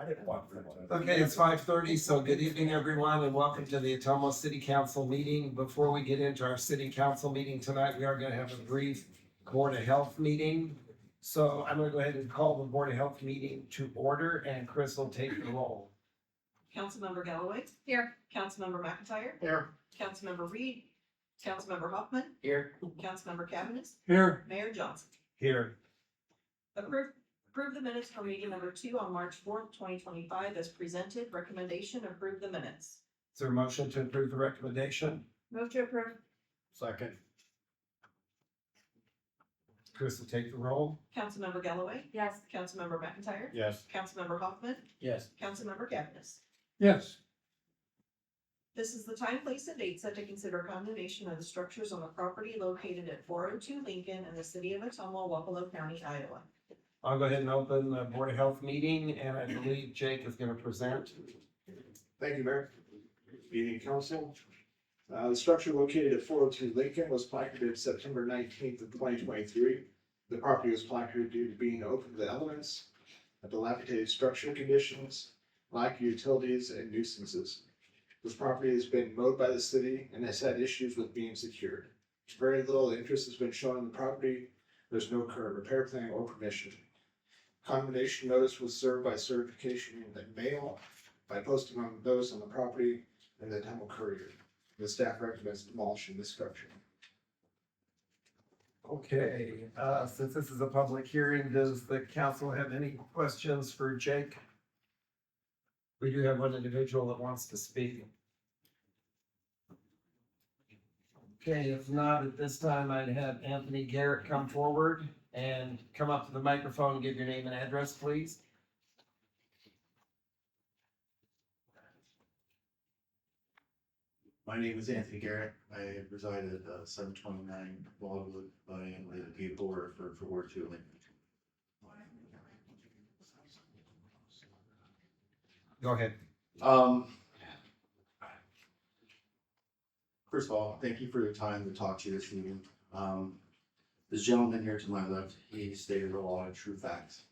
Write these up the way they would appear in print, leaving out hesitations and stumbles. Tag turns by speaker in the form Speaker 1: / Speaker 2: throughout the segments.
Speaker 1: I didn't want that.
Speaker 2: Okay, it's 5:30, so good evening, everyone, and welcome to the Ottumwa City Council meeting. Before we get into our city council meeting tonight, we are gonna have a brief Board of Health meeting. So I'm gonna go ahead and call the Board of Health meeting to order, and Chris will take the roll.
Speaker 3: Councilmember Galloway.
Speaker 4: Here.
Speaker 3: Councilmember McIntyre.
Speaker 1: Here.
Speaker 3: Councilmember Reed. Councilmember Hoffman.
Speaker 1: Here.
Speaker 3: Councilmember Cavanagh.
Speaker 1: Here.
Speaker 3: Mayor Johnson.
Speaker 2: Here.
Speaker 3: Approve the minutes for meeting number 2 on March 4th, 2025 as presented. Recommendation, approve the minutes.
Speaker 2: Is there a motion to approve the recommendation?
Speaker 4: Move to approve.
Speaker 1: Second.
Speaker 2: Chris will take the roll.
Speaker 3: Councilmember Galloway.
Speaker 4: Yes.
Speaker 3: Councilmember McIntyre.
Speaker 1: Yes.
Speaker 3: Councilmember Hoffman.
Speaker 1: Yes.
Speaker 3: Councilmember Cavanagh.
Speaker 1: Yes.
Speaker 3: This is the time, place, and date set to consider condemnation of the structures on the property located at 402 Lincoln in the city of Ottumwa, Wapello County, Iowa.
Speaker 2: I'll go ahead and open the Board of Health meeting, and I believe Jake is gonna present.
Speaker 5: Thank you, Mayor. Evening, council. The structure located at 402 Lincoln was placarded September 19th of 2023. The property was placarded due to being open to the elements, dilapidated structure conditions, lack of utilities, and nuisances. This property has been mowed by the city and has had issues with being secured. Very little interest has been shown in the property. There's no current repair plan or permission. Condemnation notice was served by certification in the mail by posting on those on the property and the Ottumwa Courier. The staff recommends demolishing this structure.
Speaker 2: Okay, since this is a public hearing, does the council have any questions for Jake? We do have one individual that wants to speak. Okay, if not, at this time, I'd have Anthony Garrett come forward and come up to the microphone and give your name and address, please.
Speaker 6: My name is Anthony Garrett. I reside at 729 Wildwood by the Gate Border for Ward 2 Lincoln.
Speaker 2: Go ahead.
Speaker 6: First of all, thank you for your time to talk to you this evening. This gentleman here to my left, he stated a lot of true facts.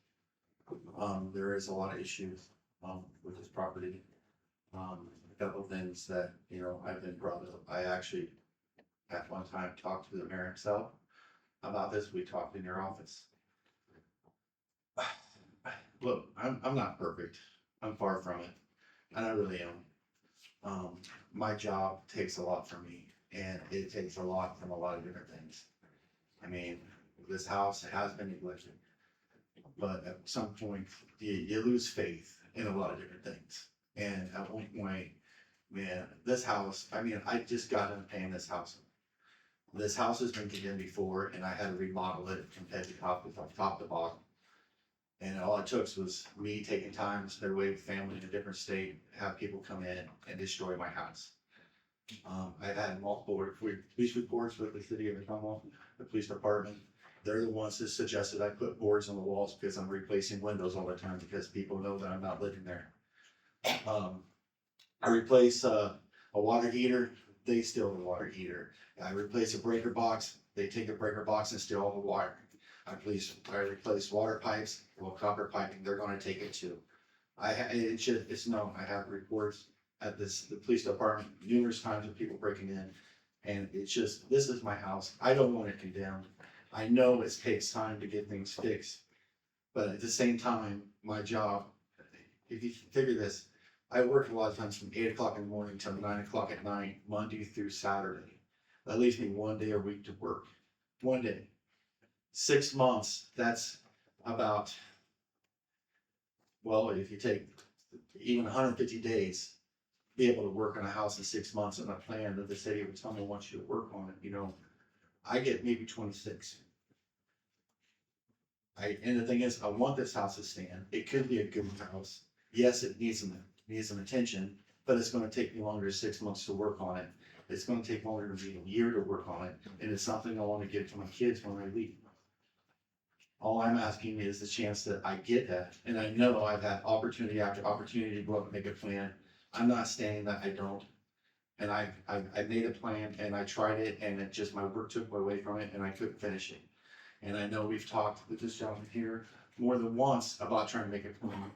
Speaker 6: There is a lot of issues with this property. A couple of things that, I've been brought up. I actually, at one time, talked to the mayor himself about this. We talked in your office. Look, I'm not perfect. I'm far from it. And I really am. My job takes a lot from me, and it takes a lot from a lot of different things. I mean, this house has been neglected, but at some point you lose faith in a lot of different things. And at one point, man, this house, I just got into paying this house. This house has been condemned before, and I had to remodel it from head to top to bottom. And all it took was me taking time to stay away with family in a different state, have people come in and destroy my house. I've had multiple police reports with the city of Ottumwa, the police department. They're the ones that suggested I put boards on the walls because I'm replacing windows all the time because people know that I'm not living there. I replace a water heater, they steal the water heater. I replace a breaker box, they take the breaker box and steal all the wire. I replace water pipes, well, copper piping, they're gonna take it too. It's known, I have reports at the police department numerous times of people breaking in. And this is my house. I don't want it condemned. I know it takes time to get things fixed. But at the same time, my job, if you figure this, I work a lot of times from 8 o'clock in the morning till 9 o'clock at night, Monday through Saturday. That leaves me 1 day a week to work. 1 day. 6 months, that's about, well, if you take even 150 days, be able to work on a house in 6 months on a plan that the city of Ottumwa wants you to work on it, I get maybe 26. And the thing is, I want this house to stand. It could be a good house. Yes, it needs some attention, but it's going to take me longer than 6 months to work on it. It's going to take longer than a year to work on it, and it's something I want to give to my kids when I leave. All I'm asking is the chance that I get that, and I know I've had opportunity after opportunity to go up and make a plan. I'm not saying that I don't, and I made a plan and I tried it, and it just, my work took away from it, and I couldn't finish it. And I know we've talked with this gentleman here more than once about trying to make a plan,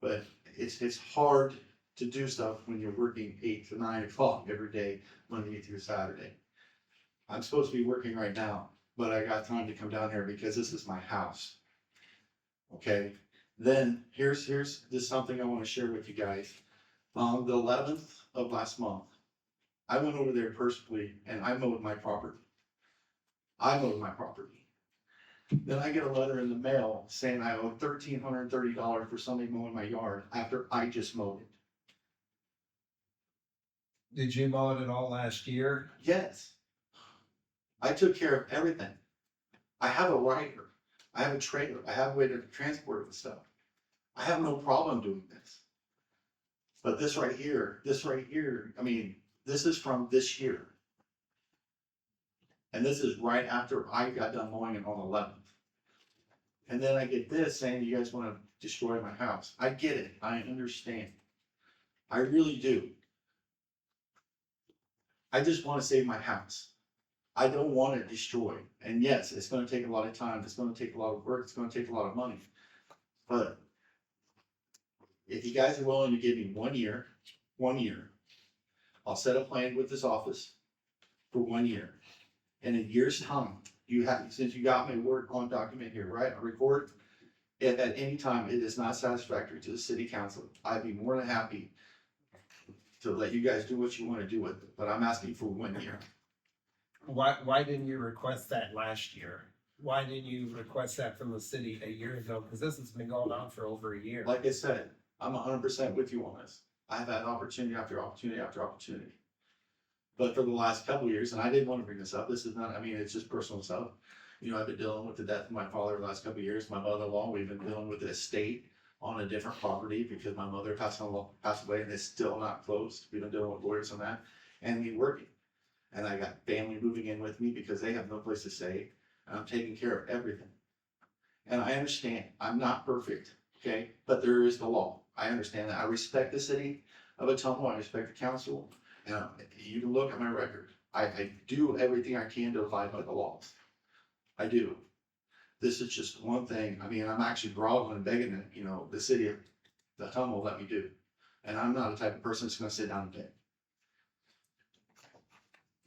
Speaker 6: but it's hard to do stuff when you're working 8 to 9 o'clock every day, Monday through Saturday. I'm supposed to be working right now, but I got time to come down here because this is my house. Okay, then here's just something I want to share with you guys. On the 11th of last month, I went over there personally and I mowed my property. Then I get a letter in the mail saying I owe $1,330 for somebody mowing my yard after I just mowed it.
Speaker 2: Did you mow it at all last year?
Speaker 6: Yes. I took care of everything. I have a rider. I have a trailer. I have a way to transport the stuff. I have no problem doing this. But this right here, I mean, this is from this year. And this is right after I got done mowing it on the 11th. And then I get this saying you guys want to destroy my house. I get it. I understand. I really do. I just want to save my house. I don't want it destroyed. And yes, it's going to take a lot of time. It's going to take a lot of work. It's going to take a lot of money. But if you guys are willing to give me 1 year, I'll set a plan with this office for 1 year. In a year's time, since you got my word on document here, right? I record. If at any time it is not satisfactory to the city council, I'd be more than happy to let you guys do what you want to do with it. But I'm asking for 1 year.
Speaker 2: Why didn't you request that last year? Why didn't you request that from the city a year ago? Because this has been going on for over a year.
Speaker 6: Like I said, I'm 100% with you on this. I've had opportunity after opportunity after opportunity. But for the last couple of years, and I didn't want to bring this up, this is not, I mean, it's just personal stuff. You know, I've been dealing with the death of my father the last couple of years. My mother-in-law, we've been dealing with the estate on a different property because my mother passed away and it's still not closed. We've been dealing with lawyers on that and me working. And I got family moving in with me because they have no place to stay. And I'm taking care of everything. And I understand, I'm not perfect, okay? But there is the law. I understand that. I respect the city of Ottumwa. I respect the council. And you can look at my record. I do everything I can to abide by the laws. I do. This is just one thing. I mean, I'm actually groveling and begging that, you know, the city of Ottumwa let me do. And I'm not the type of person that's gonna sit down and beg.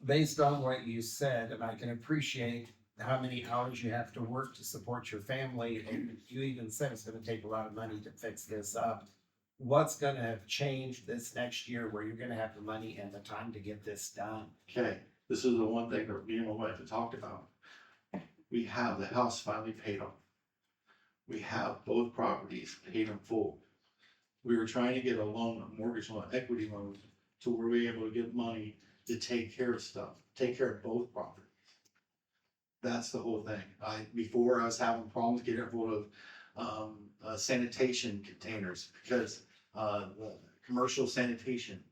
Speaker 2: Based on what you said, and I can appreciate how many hours you have to work to support your family, and you even said it's gonna take a lot of money to fix this up. What's gonna have changed this next year where you're gonna have the money and the time to get this done?
Speaker 6: Okay, this is the one thing that me and my wife have talked about. We have the house finally paid off. We have both properties paid in full. We were trying to get a loan, a mortgage loan, equity loan, to where we were able to get money to take care of stuff, take care of both properties. That's the whole thing. Before I was having problems getting a hold of sanitation containers because the commercial sanitation,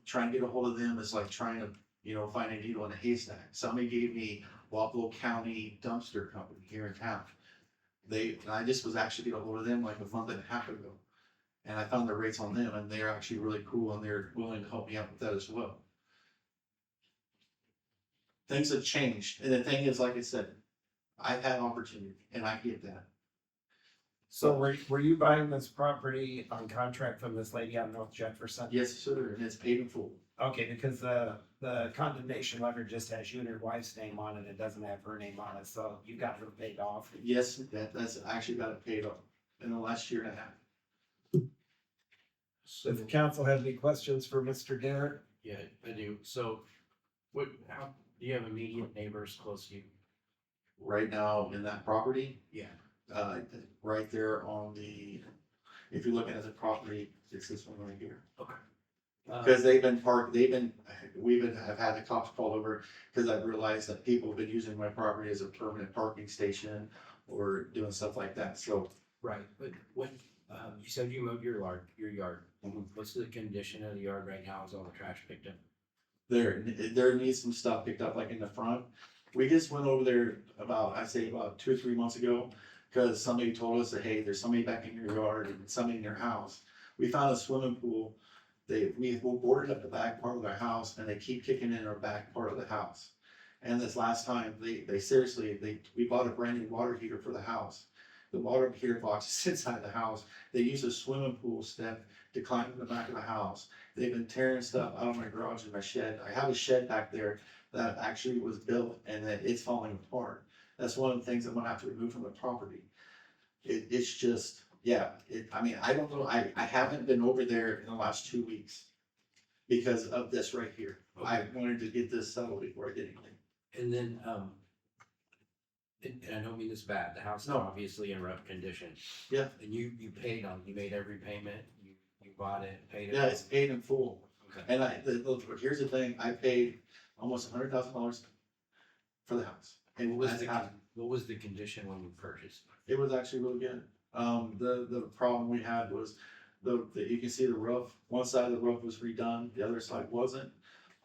Speaker 6: trying to get a hold of them is like trying to, you know, find a needle in a haystack. Somebody gave me Wapello County Dumpster Company here in town. I just was actually getting a hold of them like a month and a half ago. And I found the rates on them and they're actually really cool and they're willing to help me out with that as well. Things have changed. And the thing is, like I said, I've had opportunity and I get that.
Speaker 2: So were you buying this property on contract from this lady on North Jefferson?
Speaker 6: Yes, sir, and it's paid in full.
Speaker 2: Okay, because the condemnation letter just has you and your wife's name on it. It doesn't have her name on it, so you got her paid off.
Speaker 6: Yes, that's actually got it paid off in the last year and a half.
Speaker 2: Does the council have any questions for Mr. Garrett?
Speaker 1: Yeah, I do. So, how, do you have immediate neighbors close to you?
Speaker 6: Right now in that property,
Speaker 1: Yeah.
Speaker 6: right there on if you're looking at the property, it's this one right here.
Speaker 1: Okay.
Speaker 6: Because have had the cops called over because I've realized that people have been using my property as a permanent parking station or doing stuff like that, so.
Speaker 1: Right, but when, you said you moved your yard.
Speaker 6: Mhm.
Speaker 1: What's the condition of the yard right now? Is all the trash picked up?
Speaker 6: There needs some stuff picked up like in the front. We just went over there I'd say about 2 or 3 months ago, because somebody told us that, hey, there's somebody back in your yard and somebody in your house. We found a swimming pool. We boarded up the back part of their house and they keep kicking in our back part of the house. And this last time, we bought a brand new water heater for the house. The water heater box is inside the house. They use a swimming pool step to climb in the back of the house. They've been tearing stuff out of my garage and my shed. I have a shed back there that actually was built and that it's falling apart. That's one of the things I'm gonna have to remove from the property. It's just, yeah, I mean, I don't know, I haven't been over there in the last 2 weeks because of this right here. I wanted to get this settled before I did anything.
Speaker 1: And then, and I don't mean this bad, the house is
Speaker 6: No.
Speaker 1: obviously in rough condition.
Speaker 6: Yeah.
Speaker 1: And you paid on, you made every payment, you bought it, paid it.
Speaker 6: Yeah, it's paid in full.
Speaker 1: Okay.
Speaker 6: And here's the thing, I paid almost $100,000 for the house. And
Speaker 1: What was the condition when you purchased?
Speaker 6: it was actually really good. The problem we had was you can see the roof, one side of the roof was redone, the other side wasn't.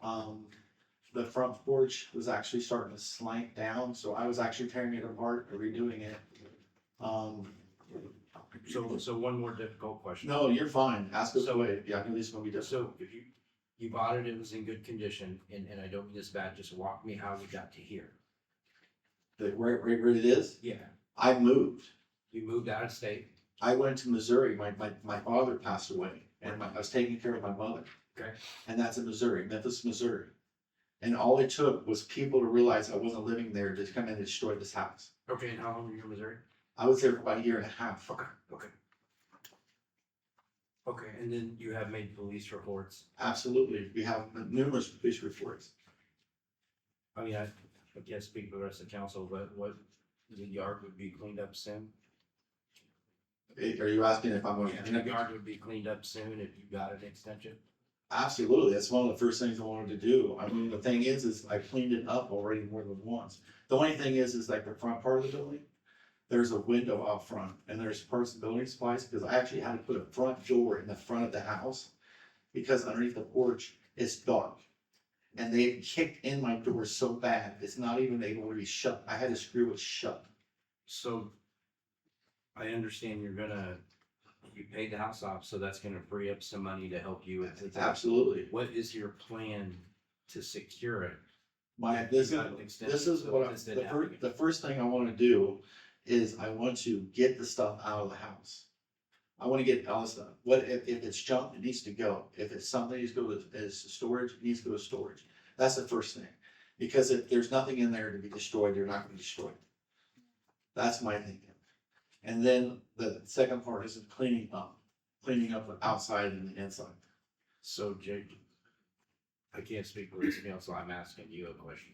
Speaker 6: The front porch was actually starting to slank down, so I was actually tearing it apart and redoing it.
Speaker 1: So one more difficult question.
Speaker 6: No, you're fine, ask us away, yeah, I knew this was gonna be difficult.
Speaker 1: So if you bought it, it was in good condition, and I don't mean this bad, just walk me how we got to here.
Speaker 6: Where it is,
Speaker 1: Yeah,
Speaker 6: I moved.
Speaker 1: you moved out of state.
Speaker 6: I went to Missouri. My father passed away, and I was taking care of my mother.
Speaker 1: Okay.
Speaker 6: And that's in Missouri, Memphis, Missouri. And all it took was people to realize I wasn't living there to come in and destroy this house.
Speaker 1: Okay, and how long were you in Missouri?
Speaker 6: I was there for about a year and a half.
Speaker 1: Okay. Okay, and then you have made police reports.
Speaker 6: Absolutely. We have numerous police reports.
Speaker 1: I mean, I can't speak for the rest of the council, but what, the yard would be cleaned up soon?
Speaker 6: Are you asking if I'm going
Speaker 1: Yeah,
Speaker 6: to?
Speaker 1: the yard would be cleaned up soon if you got an extension?
Speaker 6: Absolutely. That's one of the first things I wanted to do. I mean, the thing is I cleaned it up already more than once. The only thing is like the front part of the building, there's a window out front and there's parts of building supplies because I actually had to put a front door in the front of the house because underneath the porch it's dark. And they kicked in my door so bad, it's not even able to be shut. I had to screw it shut.
Speaker 1: So I understand you paid the house off, so that's gonna free up some money to help you with it.
Speaker 6: Absolutely.
Speaker 1: What is your plan to secure it?
Speaker 6: This
Speaker 1: You got an extension,
Speaker 6: is
Speaker 1: so
Speaker 6: what
Speaker 1: this didn't happen.
Speaker 6: the first thing I want to do is I want to get the stuff out of the house. I want to get all the stuff. What if it's junk, it needs to go. If it's something that needs to go to storage, it needs to go to storage. That's the first thing. Because if there's nothing in there to be destroyed, they're not going to be destroyed. That's my thinking. And then the second part is cleaning up the outside and the inside.
Speaker 1: So Jake, I can't speak for this council, I'm asking you a question.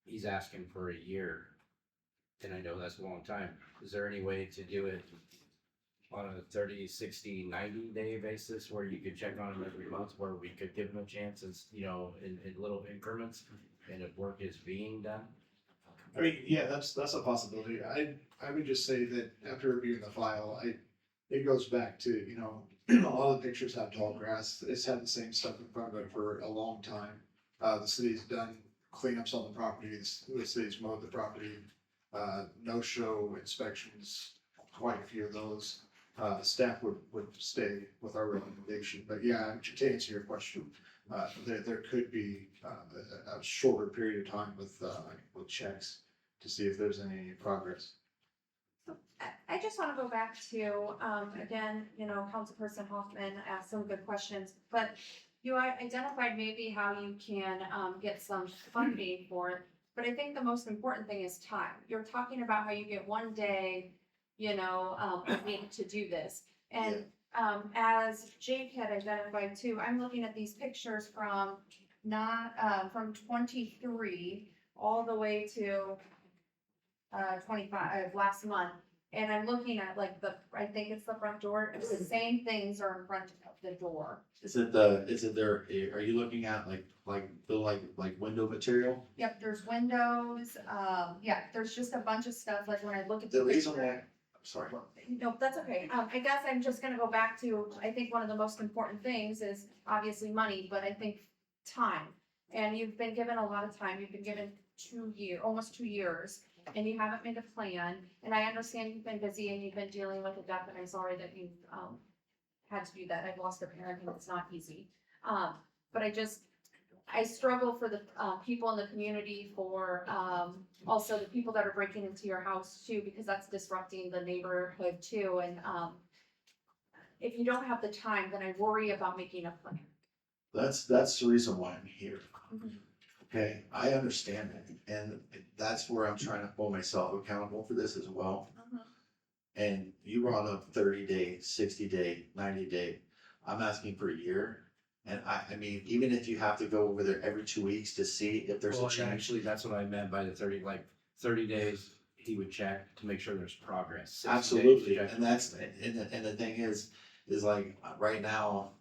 Speaker 1: He's asking for a year, and I know that's a long time. Is there any way to do it on a 30, 60, 90 day basis where you could check on him every month, where we could give him a chance as, in little increments, and if work is being done?
Speaker 5: I mean, yeah, that's a possibility. I would just say that after reviewing the file, it goes back to, a lot of the pictures have tall grass. It's had the same stuff in front of it for a long time. The city's done cleanups on the property. The city's mowed the property. No-show inspections, quite a few of those. Staff would stay with our recommendation. But yeah, to answer your question, there could be a shorter period of time with checks to see if there's any progress.
Speaker 4: I just want to go back to, again, Councilperson Hoffman asked some good questions, but you identified maybe how you can get some funding for it. But I think the most important thing is time. You're talking about how you get one day, a week to do this. And as Jake had identified too, I'm looking at these pictures from from 23 all the way to 25 last month. And I'm looking at I think it's the front door. It's the same things are in front of the door.
Speaker 6: Are you looking at like window material?
Speaker 4: Yep, there's windows. There's just a bunch of stuff. Like when I look at
Speaker 6: The
Speaker 4: the
Speaker 6: reason
Speaker 4: picture.
Speaker 6: why, I'm sorry.
Speaker 4: No, that's okay. I guess I'm just gonna go back to, I think one of the most important things is obviously money, but I think time. And you've been given a lot of time. You've been given almost 2 years, and you haven't made a plan. And I understand you've been busy and you've been dealing with a death, and I'm sorry that you've had to do that. I've lost a parent and it's not easy. But I struggle for the, people in the community, for, also the people that are breaking into your house too, because that's disrupting the neighborhood too, and, if you don't have the time, then I worry about making a plan.
Speaker 6: That's the reason why I'm here. Okay, I understand it, and that's where I'm trying to hold myself accountable for this as well. And you brought up 30-day, 60-day, 90-day. I'm asking for a year. And I mean, even if you have to go over there every 2 weeks to see if there's
Speaker 1: Well,
Speaker 6: a change.
Speaker 1: actually, that's what I meant by the 30, like 30 days, he would check to make sure there's progress. 60 days,
Speaker 6: Absolutely,
Speaker 1: check.
Speaker 6: and and the thing is like, right now,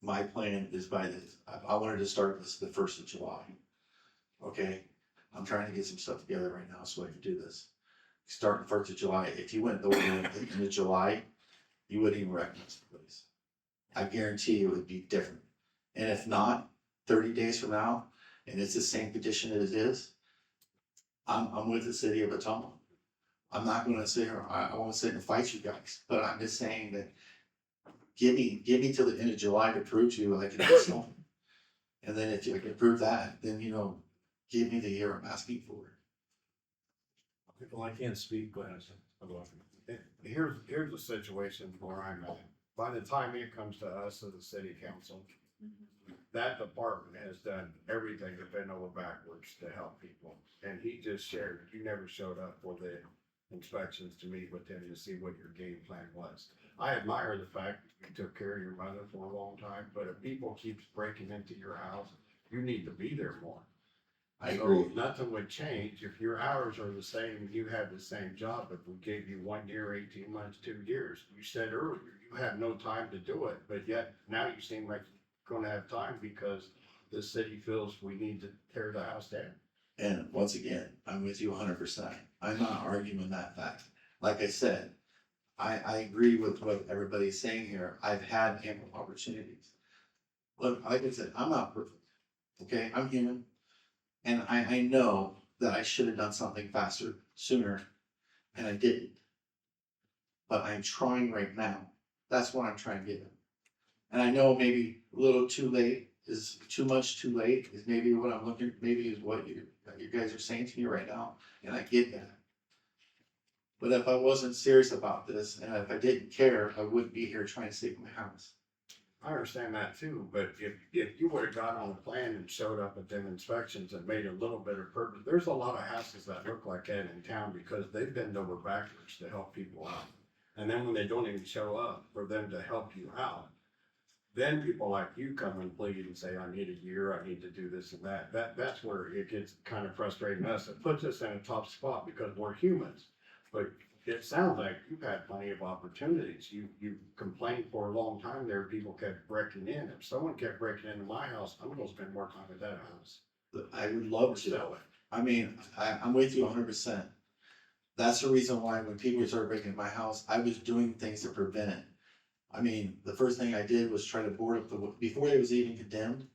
Speaker 6: my plan is I wanted to start this the 1st of July. Okay, I'm trying to get some stuff together right now so I can do this. Starting 1st of July, if you went over there in the July, you wouldn't even recognize the place. I guarantee you it would be different. And if not, 30 days from now, and it's the same condition as it is, I'm with the city of Ottumwa. I'm not gonna sit here, I won't sit and fight you guys, but I'm just saying that give me till the end of July to prove to you I can do something. And then if you can prove that, then, give me the year I'm asking for.
Speaker 1: Well, I can't speak, go ahead.
Speaker 7: Here's the situation where I'm at. By the time it comes to us as a city council, that department has done everything to bend over backwards to help people. And he just shared, you never showed up for the inspections to meet with him to see what your game plan was. I admire the fact that you took care of your mother for a long time, but if people keeps breaking into your house, you need to be there more.
Speaker 6: I agree.
Speaker 7: So nothing would change if your hours are the same and you had the same job. If we gave you 1 year, 18 months, 2 years, you said earlier you had no time to do it, but yet now you seem like you're going to have time because the city feels we need to tear the house down.
Speaker 6: And once again, I'm with you 100%. I'm not arguing that fact. Like I said, I agree with what everybody's saying here. I've had ample opportunities. Look, like I said, I'm not perfect. Okay, I'm human. And I know that I should have done something faster, sooner, and I didn't. But I'm trying right now. That's what I'm trying to get at. And I know maybe a little too late is too much too late, is maybe what I'm looking, maybe is what you guys are saying to me right now, and I get that. But if I wasn't serious about this, and if I didn't care, I wouldn't be here trying to save my house.
Speaker 7: I understand that too, but if you would have got on a plan and showed up at them inspections and made a little bit of progress, there's a lot of houses that look like that in town because they've been over backwards to help people out. And then when they don't even show up for them to help you out, then people like you come and plead and say, I need a year, I need to do this and that. That's where it gets kind of frustrating us. It puts us in a tough spot because we're humans. But it sounds like you've had plenty of opportunities. You complained for a long time there, people kept breaking in. If someone kept breaking into my house, I'm gonna spend more time at that house.
Speaker 6: I would love to.
Speaker 7: Sell it.
Speaker 6: I mean, I'm with you 100%. That's the reason why when people started breaking into my house, I was doing things to prevent it. I mean, the first thing I did was try to board up before it was even condemned,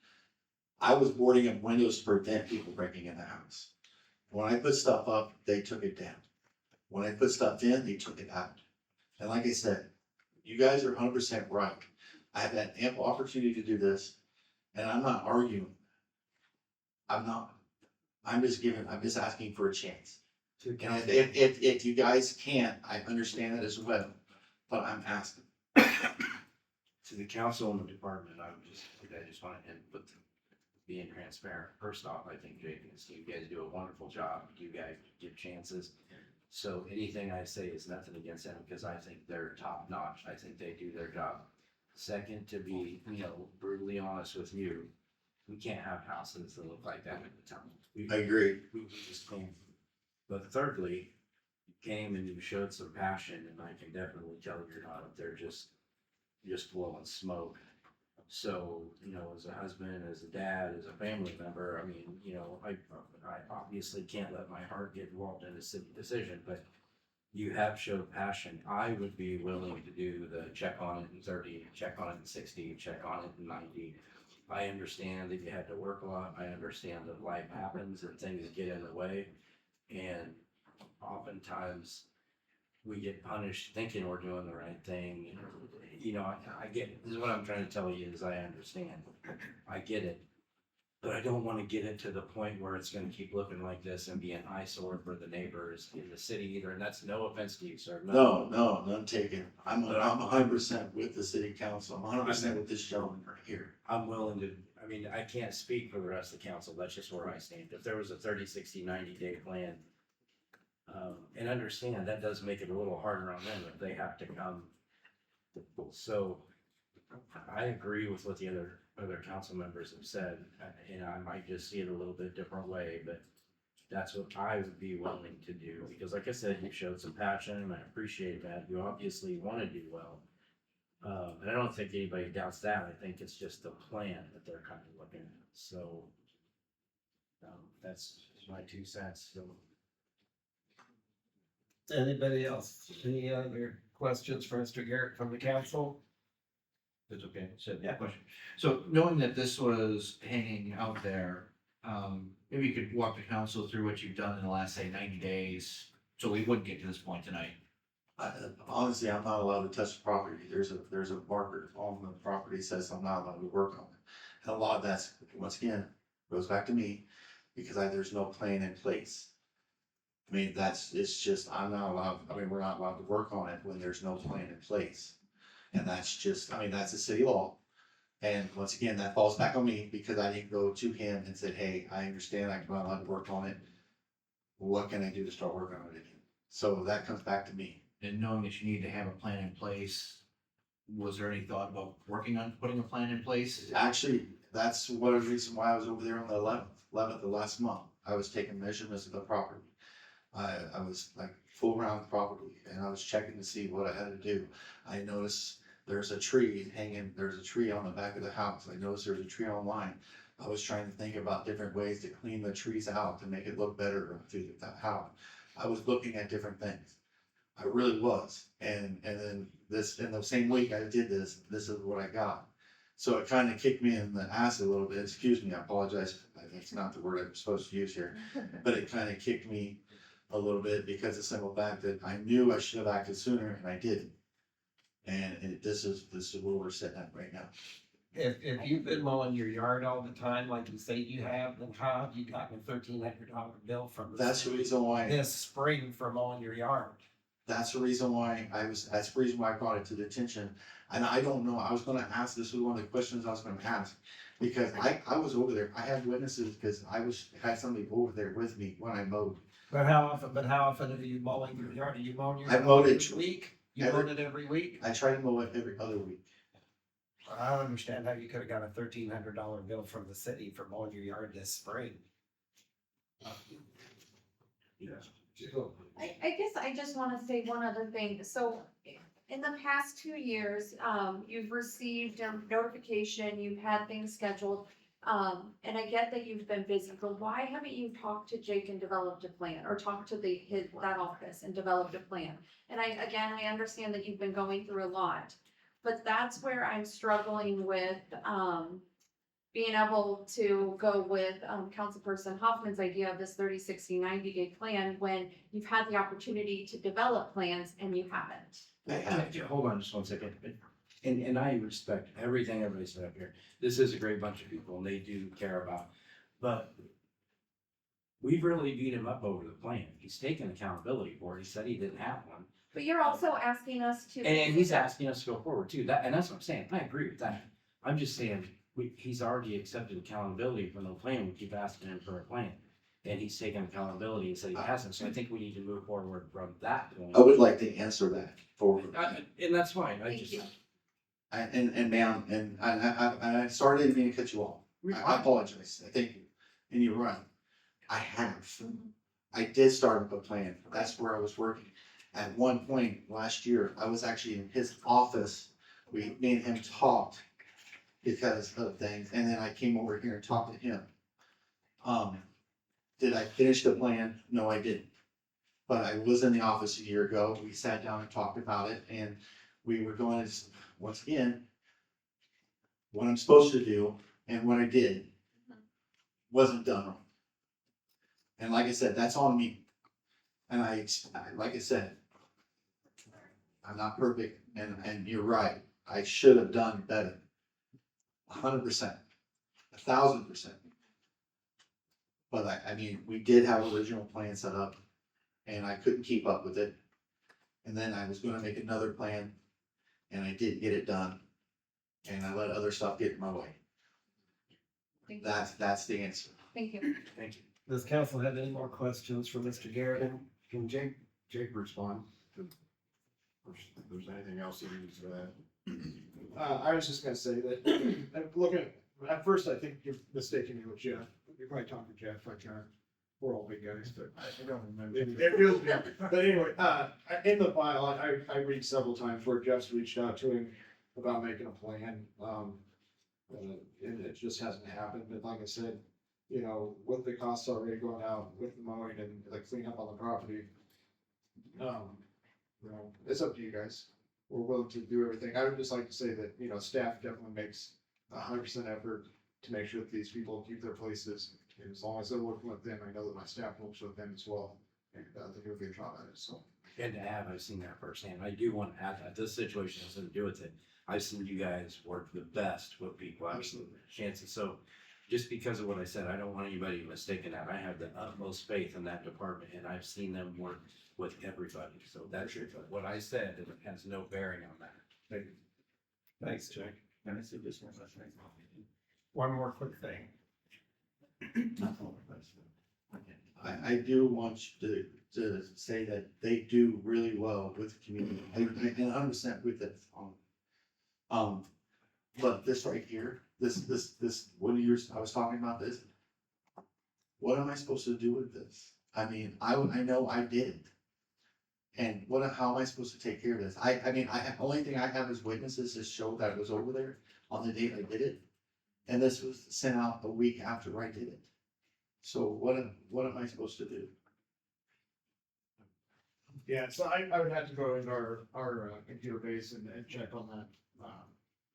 Speaker 6: I was boarding up windows to prevent people breaking in the house. When I put stuff up, they took it down. When I put stuff in, they took it out. And like I said, you guys are 100% right. I have had ample opportunity to do this, and I'm not arguing. I'm not. I'm just asking for a chance. And if you guys can't, I understand that as well, but I'm asking.
Speaker 1: To the council and the department, I just want to end with being transparent. First off, I think Jake and Steve, you guys do a wonderful job. You guys give chances. So anything I say is nothing against them because I think they're top notch. I think they do their job. Second, to be, brutally honest with you, we can't have houses that look like that in the town.
Speaker 6: I agree.
Speaker 1: We just can't. But thirdly, you came and you showed some passion, and I can definitely tell you're not up there just blowing smoke. So, as a husband, as a dad, as a family member, I mean, I obviously can't let my heart get involved in a decision, but you have showed passion. I would be willing to do the check on it in 30, check on it in 60, check on it in 90. I understand that you had to work a lot. I understand that life happens and things get in the way. And oftentimes we get punished thinking we're doing the right thing. I get, this is what I'm trying to tell you is I understand. I get it. But I don't wanna get it to the point where it's gonna keep looking like this and be an eyesore for the neighbors in the city either, and that's no offense to you, sir.
Speaker 6: No, none taken. I'm 100% with the city council. I'm 100% with this gentleman right here.
Speaker 1: I'm willing to, I mean, I can't speak for the rest of the council, that's just where I stand. If there was a 30, 60, 90-day plan, and understand, that does make it a little harder on them if they have to come. So, I agree with what the other council members have said, and I might just see it a little bit different way, but that's what I would be willing to do, because like I said, you showed some passion, and I appreciate that. You obviously want to do well. And I don't think anybody doubts that. I think it's just the plan that they're kind of looking at. So, that's my 2 cents. So,
Speaker 2: Anybody else? Any other questions for Mr. Garrett from the council?
Speaker 8: It's okay, so, yeah, question. So knowing that this was hanging out there, maybe you could walk the council through what you've done in the last, say, 90 days, so we wouldn't get to this point tonight.
Speaker 6: Honestly, I'm not allowed to touch the property. There's a marker on the property that says I'm not allowed to work on it. And a lot of that's, once again, goes back to me, because there's no plan in place. I mean, it's just, I'm not allowed, I mean, we're not allowed to work on it when there's no plan in place. And that's just, I mean, that's a city law. And once again, that falls back on me, because I didn't go to him and said, hey, I understand I'm not allowed to work on it. What can I do to start working on it again? So that comes back to me.
Speaker 8: And knowing that you need to have a plan in place, was there any thought about working on putting a plan in place?
Speaker 6: Actually, that's one of the reasons why I was over there on the 11th of last month. I was taking measurements of the property. I was like full around the property, and I was checking to see what I had to do. I noticed there's a tree hanging, there's a tree on the back of the house. I noticed there's a tree online. I was trying to think about different ways to clean the trees out to make it look better to the house. I was looking at different things. I really was. And then this, in the same week I did this is what I got. So it kind of kicked me in the ass a little bit. Excuse me, I apologize. That's not the word I'm supposed to use here. But it kind of kicked me a little bit, because the simple fact that I knew I should have acted sooner and I didn't. And this is where we're sitting at right now.
Speaker 2: If you've been mowing your yard all the time, like you say you have, then how have you gotten a $1,300 bill from the
Speaker 6: That's the
Speaker 2: city
Speaker 6: reason why.
Speaker 2: this spring for mowing your yard?
Speaker 6: That's the reason why that's the reason why I brought it to the attention. And I don't know, I was gonna ask, this was one of the questions I was gonna ask. Because I was over there, I had witnesses, because had somebody over there with me when I mowed.
Speaker 2: But how often are you mowing your yard? Are you mowing your
Speaker 6: I
Speaker 2: yard
Speaker 6: mowed it
Speaker 2: every week? You
Speaker 6: every-
Speaker 2: mowed it every week?
Speaker 6: I try to mow it every other week.
Speaker 2: I don't understand how you could have got a $1,300 bill from the city for mowing your yard this spring.
Speaker 4: I guess I just wanna say one other thing, so in the past 2 years, you've received a notification, you've had things scheduled. And I get that you've been busy, but why haven't you talked to Jake and developed a plan, or talked to that office and developed a plan? And I understand that you've been going through a lot, but that's where I'm struggling with, being able to go with, Councilperson Hoffman's idea of this 30, 60, 90-day plan, when you've had the opportunity to develop plans and you haven't.
Speaker 1: hold on just 1 second. And I respect everything everybody said up here. This is a great bunch of people, and they do care about, but we've really beat him up over the plan. He's taken accountability for it. He said he didn't have one.
Speaker 4: But you're also asking us to.
Speaker 1: And he's asking us to go forward too. And that's what I'm saying. I agree with that. I'm just saying, he's already accepted accountability for no plan. We keep asking him for a plan. And he's taken accountability and said he hasn't. So I think we need to move forward from that point.
Speaker 6: I would like to answer that for.
Speaker 1: And that's fine. I
Speaker 4: Thank
Speaker 1: just.
Speaker 4: you.
Speaker 6: And ma'am, and I started didn't mean to cut you off. I apologize. Thank you. And you're right. I have. I did start up a plan. That's where I was working. At one point last year, I was actually in his office. Me and him talked because of things, and then I came over here and talked to him. Did I finish the plan? No, I didn't. But I was in the office a year ago. We sat down and talked about it, and we were going to, once again, what I'm supposed to do and what I did wasn't done wrong. And like I said, that's on me. And like I said, I'm not perfect, and you're right. I should have done better. 100%, 1,000%. But I mean, we did have original plan set up and I couldn't keep up with it. And then I was gonna make another plan and I didn't get it done. And I let other stuff get in my way.
Speaker 4: Thank you.
Speaker 6: That's the answer.
Speaker 4: Thank you.
Speaker 1: Thank you.
Speaker 2: Does council have any more questions for Mr. Garrett?
Speaker 7: Can Jake respond to, if there's anything else he needs to add?
Speaker 5: I was just gonna say that, I'm looking, at first, I think you're mistaking me with Jeff. You're probably talking to Jeff, like, we're all big guys, but I don't remember. It was Jeff. But anyway, in the file, I read several times where Jeff's reached out to him about making a plan. And it just hasn't happened, but like I said, you know, with the costs already going out with the mowing and the cleanup on the property. You know, it's up to you guys. We're willing to do everything. I would just like to say that, you know, staff definitely makes 100% effort to make sure that these people keep their places. And as long as they're working with them, I know that my staff works with them as well. And they do a good job at it, so.
Speaker 1: And to have, I've seen that firsthand. I do want to add that this situation has nothing to do with it. I've seen you guys work the best with people, absolutely, chances. So just because of what I said, I don't want anybody mistaken that. I have the utmost faith in that department and I've seen them work with everybody. So that's what I said, and it has no bearing on that.
Speaker 2: Thanks, Jack.
Speaker 8: Can I say this one?
Speaker 2: One more quick thing.
Speaker 6: I do want you to say that they do really well with the community. I can understand with it. But this right here, this, when I was talking about this, what am I supposed to do with this? I mean, I know I did. And how am I supposed to take care of this? I mean, only thing I have as witnesses to show that I was over there on the date I did it. And this was sent out a week after I did it. So what am I supposed to do?
Speaker 5: Yeah, so I would have to go into our computer base and check on that,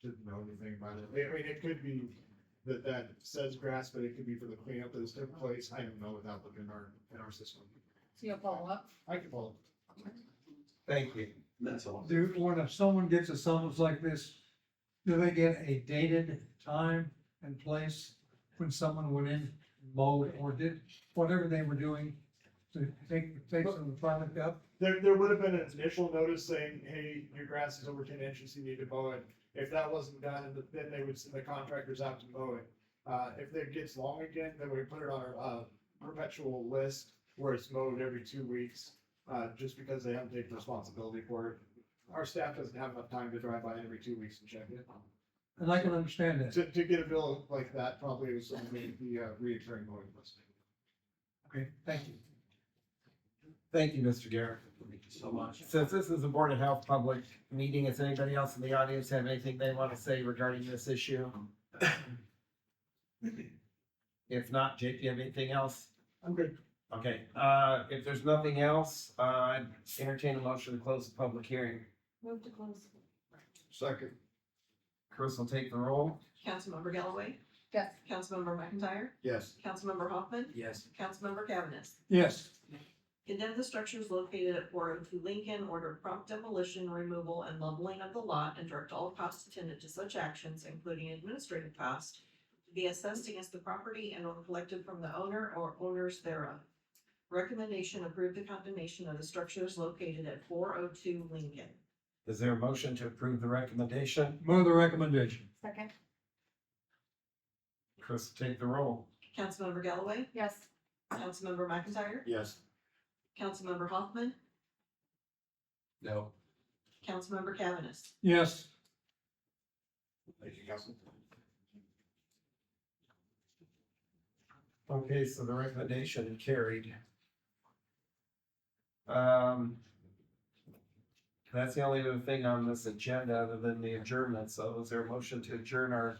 Speaker 5: to know anything about it. I mean, it could be that says grass, but it could be for the cleanup that has taken place. I don't know without looking in our system.
Speaker 4: So you'll follow up?
Speaker 5: I can follow.
Speaker 2: Thank you.
Speaker 6: That's all.
Speaker 9: When someone gets a summons like this, do they get a dated time and place when someone went in, mowed, or did whatever they were doing to take some product up?
Speaker 5: There would have been an initial notice saying, hey, your grass is over 10 inches, you need to mow it. If that wasn't done, then they would send the contractors out to mow it. If it gets long again, then we put it on our perpetual list where it's mowed every 2 weeks, just because they haven't taken responsibility for it. Our staff doesn't have enough time to drive by every 2 weeks and check it.
Speaker 9: And I can understand that.
Speaker 5: To get a bill like that, probably was something the reoccurring mowing list.
Speaker 9: Okay, thank you.
Speaker 2: Thank you, Mr. Garrett.
Speaker 8: Thank you so much.
Speaker 2: Since this is a Board of Health public meeting, does anybody else in the audience have anything they want to say regarding this issue? If not, Jake, do you have anything else?
Speaker 5: I'm good.
Speaker 2: Okay, if there's nothing else, entertain a motion to close the public hearing.
Speaker 4: Move to close.
Speaker 5: Second.
Speaker 2: Chris will take the roll.
Speaker 3: Councilmember Galloway,
Speaker 4: Yes.
Speaker 3: Councilmember McIntyre,
Speaker 7: Yes.
Speaker 3: Councilmember Hoffman,
Speaker 1: Yes.
Speaker 3: Councilmember Cavanagh.
Speaker 9: Yes,
Speaker 3: Condemn the structures located at 402 Lincoln, order prompt demolition, removal, and leveling of the lot, and direct all costs attendant to such actions, including administrative costs, to be assessed against the property and or collected from the owner or owners thereof. Recommendation: approve the condemnation of the structures located at 402 Lincoln.
Speaker 2: Is there a motion to approve the recommendation?
Speaker 9: move the recommendation.
Speaker 4: Second?
Speaker 2: Chris will take the roll.
Speaker 3: Councilmember Galloway,
Speaker 4: Yes.
Speaker 3: Councilmember McIntyre,
Speaker 7: Yes.
Speaker 3: Councilmember Hoffman,
Speaker 1: No.
Speaker 3: Councilmember Cavanagh.
Speaker 9: Yes,
Speaker 5: Thank you, Council.
Speaker 2: Okay, so the recommendation carried. That's the only other thing on this agenda other than the adjournment. So is there a motion to adjourn our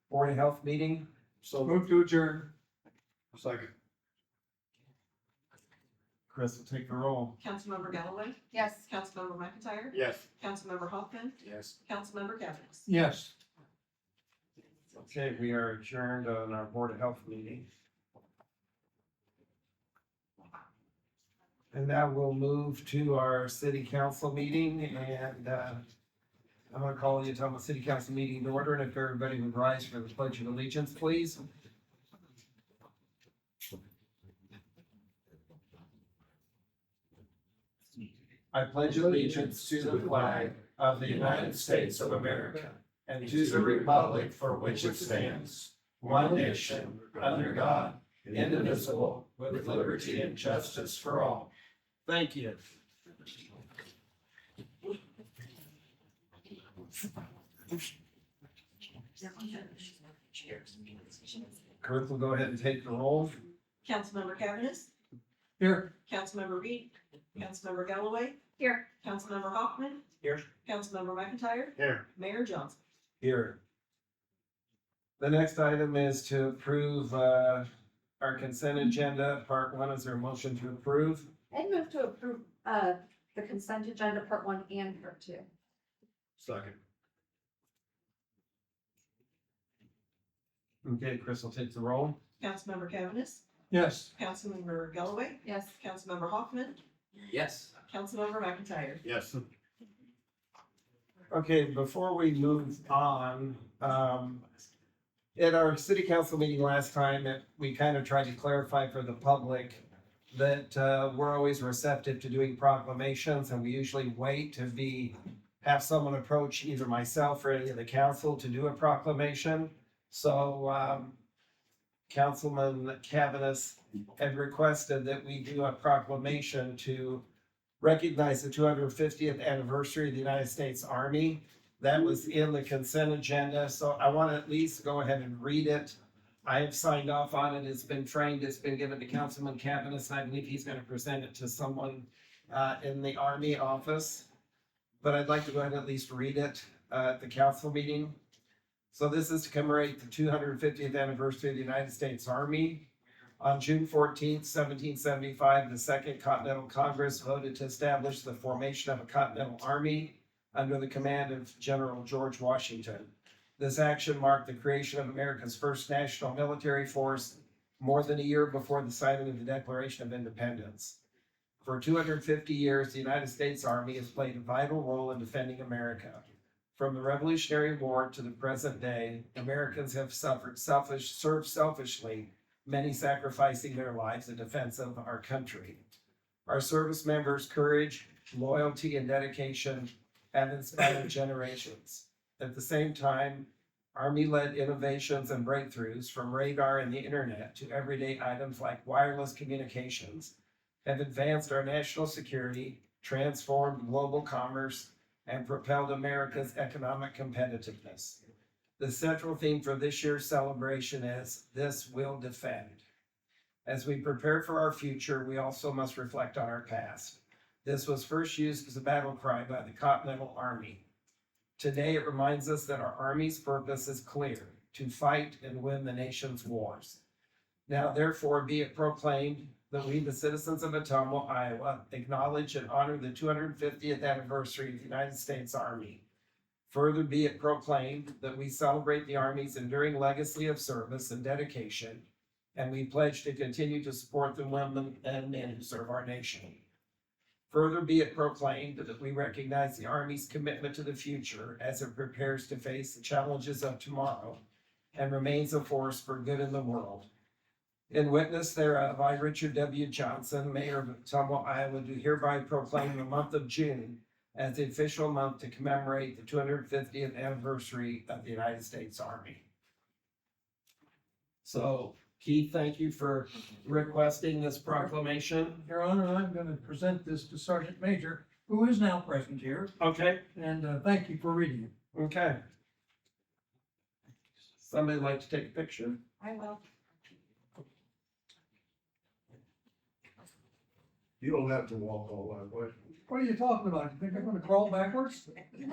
Speaker 2: Board of Health meeting?
Speaker 5: So
Speaker 9: move to adjourn.
Speaker 5: second.
Speaker 2: Chris will take the roll.
Speaker 3: Councilmember Galloway,
Speaker 4: Yes.
Speaker 3: Councilmember McIntyre,
Speaker 7: Yes.
Speaker 3: Councilmember Hoffman,
Speaker 1: Yes.
Speaker 3: Councilmember Cavanagh.
Speaker 9: Yes.
Speaker 2: Okay, we are adjourned on our Board of Health meeting. And now we'll move to our city council meeting and, I'm gonna call the Ottumwa City Council meeting to order, and if everybody would rise for the pledge of allegiance, please. I pledge allegiance to the flag of the United States of America and to the republic for which it stands, one nation, under God, indivisible, with liberty and justice for all. Thank you. Kurt will go ahead and take the roll.
Speaker 3: Councilmember Cavanagh,
Speaker 9: Here,
Speaker 3: Councilmember Reed, Councilmember Galloway,
Speaker 4: Here,
Speaker 3: Councilmember Hoffman.
Speaker 2: Here.
Speaker 3: Councilmember McIntyre,
Speaker 7: Here,
Speaker 3: Mayor Johnson.
Speaker 2: Here. The next item is to approve, our consent agenda. Part one, is there a motion to approve?
Speaker 4: I'd move to approve, the consent agenda part 1 and part 2.
Speaker 7: second.
Speaker 2: Okay, Chris will take the roll.
Speaker 3: Councilmember Cavanagh,
Speaker 9: yes,
Speaker 3: Councilmember Galloway,
Speaker 4: Yes.
Speaker 3: Councilmember Hoffman,
Speaker 1: Yes.
Speaker 3: Councilmember McIntyre.
Speaker 7: Yes,
Speaker 2: Okay, before we move on, at our city council meeting last time, we kind of tried to clarify for the public that, we're always receptive to doing proclamations, and we usually wait to have someone approach either myself or any of the council to do a proclamation. So, Councilman Cavanagh had requested that we do a proclamation to recognize the 250th anniversary of the United States Army. That was in the consent agenda, so I want to at least go ahead and read it. I have signed off on it, it's been trained, it's been given to Councilman Cavanagh, and I believe he's going to present it to someone in the Army office. But I'd like to go ahead and at least read it at the council meeting. So this is to commemorate the 250th anniversary of the United States Army. On June 14th, 1775, the Second Continental Congress voted to establish the formation of a Continental Army under the command of General George Washington. This action marked the creation of America's first national military force more than a year before the signing of the Declaration of Independence. For 250 years, the United States Army has played a vital role in defending America. From the Revolutionary War to the present day, Americans have served selfishly, many sacrificing their lives in defense of our country. Our service members' courage, loyalty, and dedication have inspired generations. At the same time, Army-led innovations and breakthroughs, from radar and the internet to everyday items like wireless communications, have advanced our national security, transformed global commerce, and propelled America's economic competitiveness. The central theme for this year's celebration is "This Will Defend." As we prepare for our future, we also must reflect on our past. This was first used as a battle cry by the Continental Army. Today, it reminds us that our Army's purpose is clear: to fight and win the nation's wars. Now, therefore, be it proclaimed that we, the citizens of Ottumwa, Iowa, acknowledge and honor the 250th anniversary of the United States Army. Further, be it proclaimed that we celebrate the Army's enduring legacy of service and dedication, and we pledge to continue to support the women and men who serve our nation. Further, be it proclaimed that we recognize the Army's commitment to the future as it prepares to face the challenges of tomorrow and remains a force for good in the world. In witness thereof, I, Richard W. Johnson, Mayor of Ottumwa, Iowa, do hereby proclaim the month of June as the official month to commemorate the 250th anniversary of the United States Army. So, Keith, thank you for requesting this proclamation.
Speaker 9: Your Honor, I'm gonna present this to Sergeant Major, who is now present here,
Speaker 2: Okay,
Speaker 9: and, thank you for reading it.
Speaker 2: okay. Somebody like to take a picture?
Speaker 4: I will.
Speaker 7: you don't have to walk all that way.
Speaker 9: What are you talking about? You think I'm gonna crawl backwards?
Speaker 7: You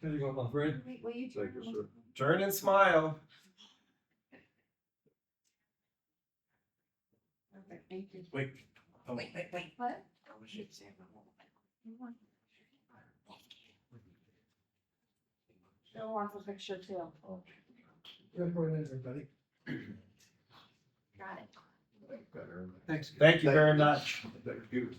Speaker 9: There you go, my friend.
Speaker 4: Wait, will you
Speaker 7: take
Speaker 4: turn?
Speaker 7: us, sir.
Speaker 2: Turn and smile.
Speaker 4: Perfect, thank you.
Speaker 8: Wait. Oh.
Speaker 4: Wait. What? Jill wants a picture too.
Speaker 9: Good for everybody.
Speaker 4: Got it.
Speaker 9: Thanks.
Speaker 2: Thank you very much.
Speaker 7: Thank you.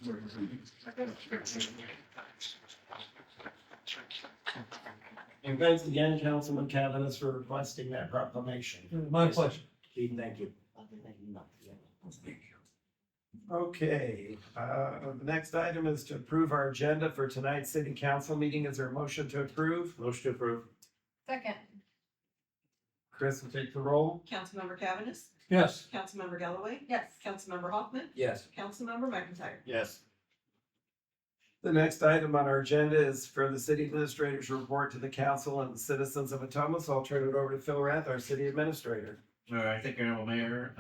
Speaker 2: And thanks again, Councilman Cavanagh, for requesting that proclamation.
Speaker 9: My pleasure.
Speaker 2: Keith, thank you. Okay, the next item is to approve our agenda for tonight's city council meeting. Is there a motion to approve?
Speaker 1: Motion to approve.
Speaker 4: Second.
Speaker 2: Chris will take the roll.
Speaker 3: Councilmember Cavanagh.
Speaker 9: Yes.
Speaker 3: Councilmember Galloway.
Speaker 4: Yes.
Speaker 3: Councilmember Hoffman.
Speaker 1: Yes.
Speaker 3: Councilmember McIntyre.
Speaker 7: Yes.
Speaker 2: The next item on our agenda is for the city administrator's report to the council and the citizens of Ottumwa. So I'll turn it over to Phil Rath, our city administrator.
Speaker 8: All right, thank you, Honorable Mayor.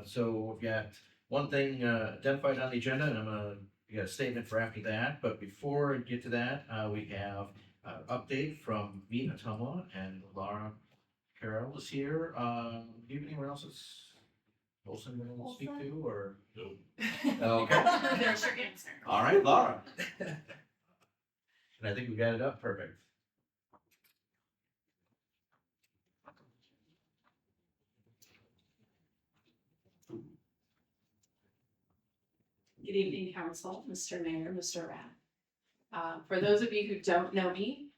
Speaker 8: So we've got one thing identified on the agenda, and we got a statement for after that. But before I get to that, we have an update from me, Ottumwa, and Laura Carroll is here. Do you have anyone else that's Olson will speak to, or? No. Okay.
Speaker 4: There's your answer.
Speaker 8: All right, Laura. And I think we got it up perfect.
Speaker 10: Good evening, council, Mr. Mayor, Mr. Rath. For those of you who don't know me,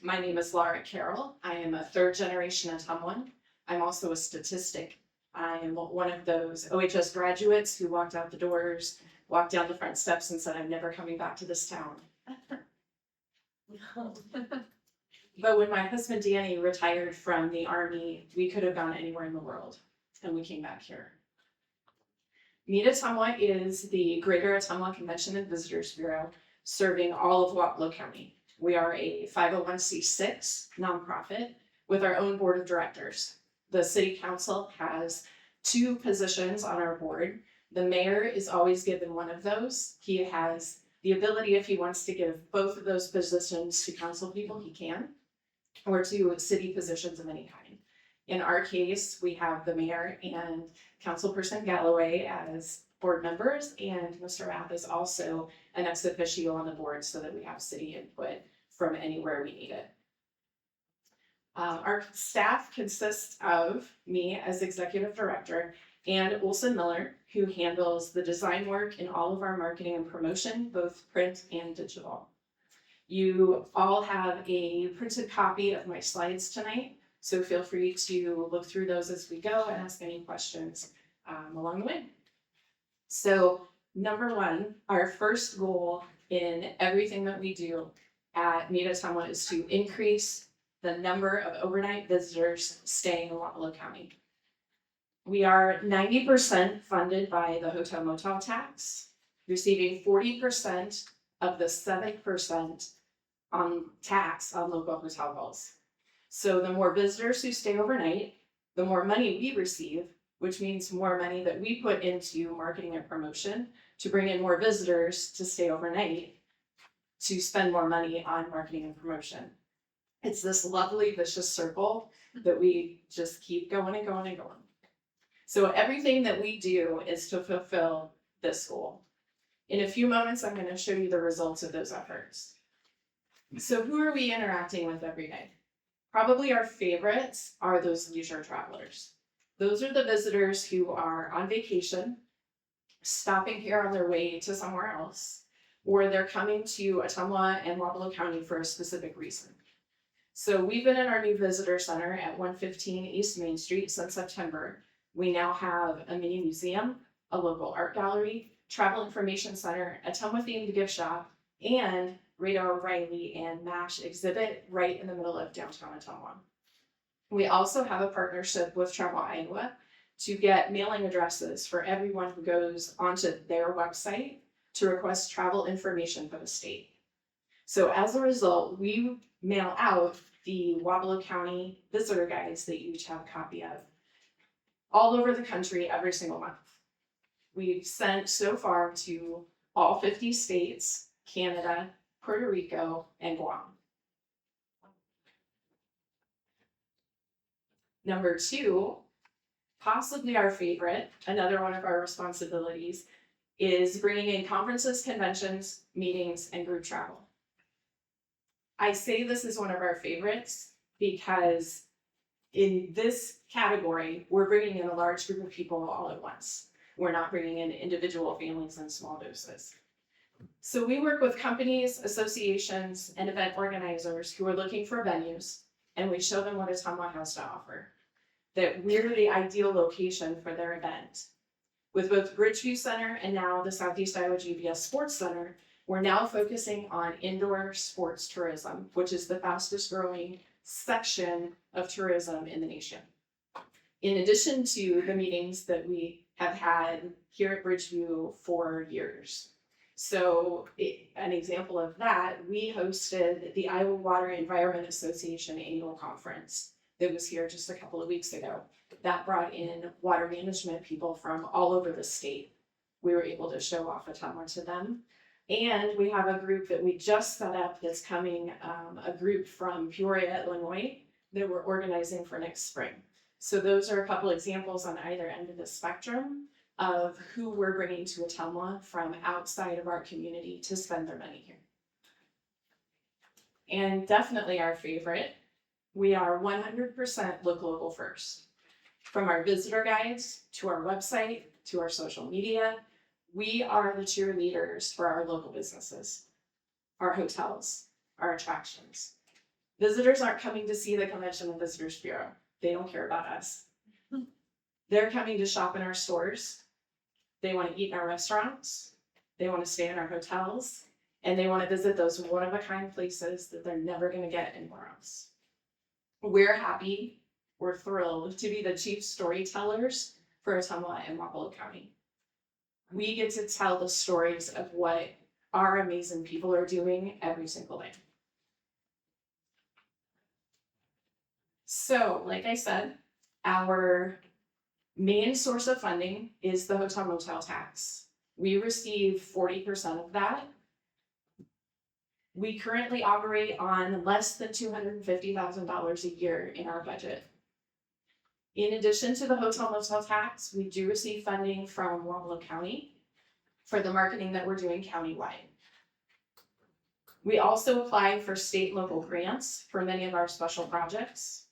Speaker 10: my name is Laura Carroll. I am a third generation Ottumwan. I'm also a statistic. I am one of those OHS graduates who walked out the doors, walked down the front steps and said, I'm never coming back to this town. But when my husband Danny retired from the Army, we could have gone anywhere in the world, and we came back here. Meet Ottumwa is the Greater Ottumwa Convention and Visitors Bureau, serving all of Wapello County. We are a 501c6 nonprofit with our own board of directors. The city council has 2 positions on our board. The mayor is always given one of those. He has the ability, if he wants to give both of those positions to council people, he can, or to city positions of any kind. In our case, we have the mayor and councilperson Galloway as board members, and Mr. Rath is also an ex officio on the board so that we have city input from anywhere we need it. Our staff consists of me as executive director and Olson Miller, who handles the design work in all of our marketing and promotion, both print and digital. You all have a printed copy of my slides tonight, so feel free to look through those as we go and ask any questions along the way. So number 1, our first goal in everything that we do at Meet Ottumwa is to increase the number of overnight visitors staying in Wapello County. We are 90% funded by the hotel motel tax, receiving 40% of the 7% on tax on local hotel bills. So the more visitors who stay overnight, the more money we receive, which means more money that we put into marketing and promotion to bring in more visitors to stay overnight, to spend more money on marketing and promotion. It's this lovely vicious circle that we just keep going and going and going. So everything that we do is to fulfill this goal. In a few moments, I'm going to show you the results of those efforts. So who are we interacting with every day? Probably our favorites are those leisure travelers. Those are the visitors who are on vacation, stopping here on their way to somewhere else, or they're coming to Ottumwa and Wapello County for a specific reason. So we've been in our new visitor center at 115 East Main Street since September. We now have a mini museum, a local art gallery, travel information center, a Ottumwa themed gift shop, and Radar O'Reilly and MASH exhibit right in the middle of downtown Ottumwa. We also have a partnership with Travel Iowa to get mailing addresses for everyone who goes onto their website to request travel information for the state. So as a result, we mail out the Wapello County visitor guides that you each have a copy of all over the country every single month. We've sent so far to all 50 states, Canada, Puerto Rico, and Guam. Number 2, possibly our favorite, another one of our responsibilities, is bringing in conferences, conventions, meetings, and group travel. I say this is one of our favorites because in this category, we're bringing in a large group of people all at once. We're not bringing in individual families in small doses. So we work with companies, associations, and event organizers who are looking for venues, and we show them what Ottumwa has to offer, that we're the ideal location for their event. With both Bridgeview Center and now the Southeast Iowa GBS Sports Center, we're now focusing on indoor sports tourism, which is the fastest growing section of tourism in the nation. In addition to the meetings that we have had here at Bridgeview for years. So an example of that, we hosted the Iowa Water Environment Association annual conference that was here just a couple of weeks ago. That brought in water management people from all over the state. We were able to show off Ottumwa to them. And we have a group that we just set up that's coming, a group from Peoria, Illinois, that we're organizing for next spring. So those are a couple examples on either end of the spectrum of who we're bringing to Ottumwa from outside of our community to spend their money here. And definitely our favorite, we are 100% look local first. From our visitor guides, to our website, to our social media, we are the cheerleaders for our local businesses, our hotels, our attractions. Visitors aren't coming to see the Convention and Visitors Bureau. They don't care about us. They're coming to shop in our stores. They want to eat in our restaurants. They want to stay in our hotels. And they want to visit those one-of-a-kind places that they're never going to get anywhere else. We're happy, we're thrilled to be the chief storytellers for Ottumwa and Wapello County. We get to tell the stories of what our amazing people are doing every single day. So, like I said, our main source of funding is the hotel motel tax. We receive 40% of that. We currently operate on less than $250,000 a year in our budget. In addition to the hotel motel tax, we do receive funding from Wapello County for the marketing that we're doing countywide. We also apply for state and local grants for many of our special projects.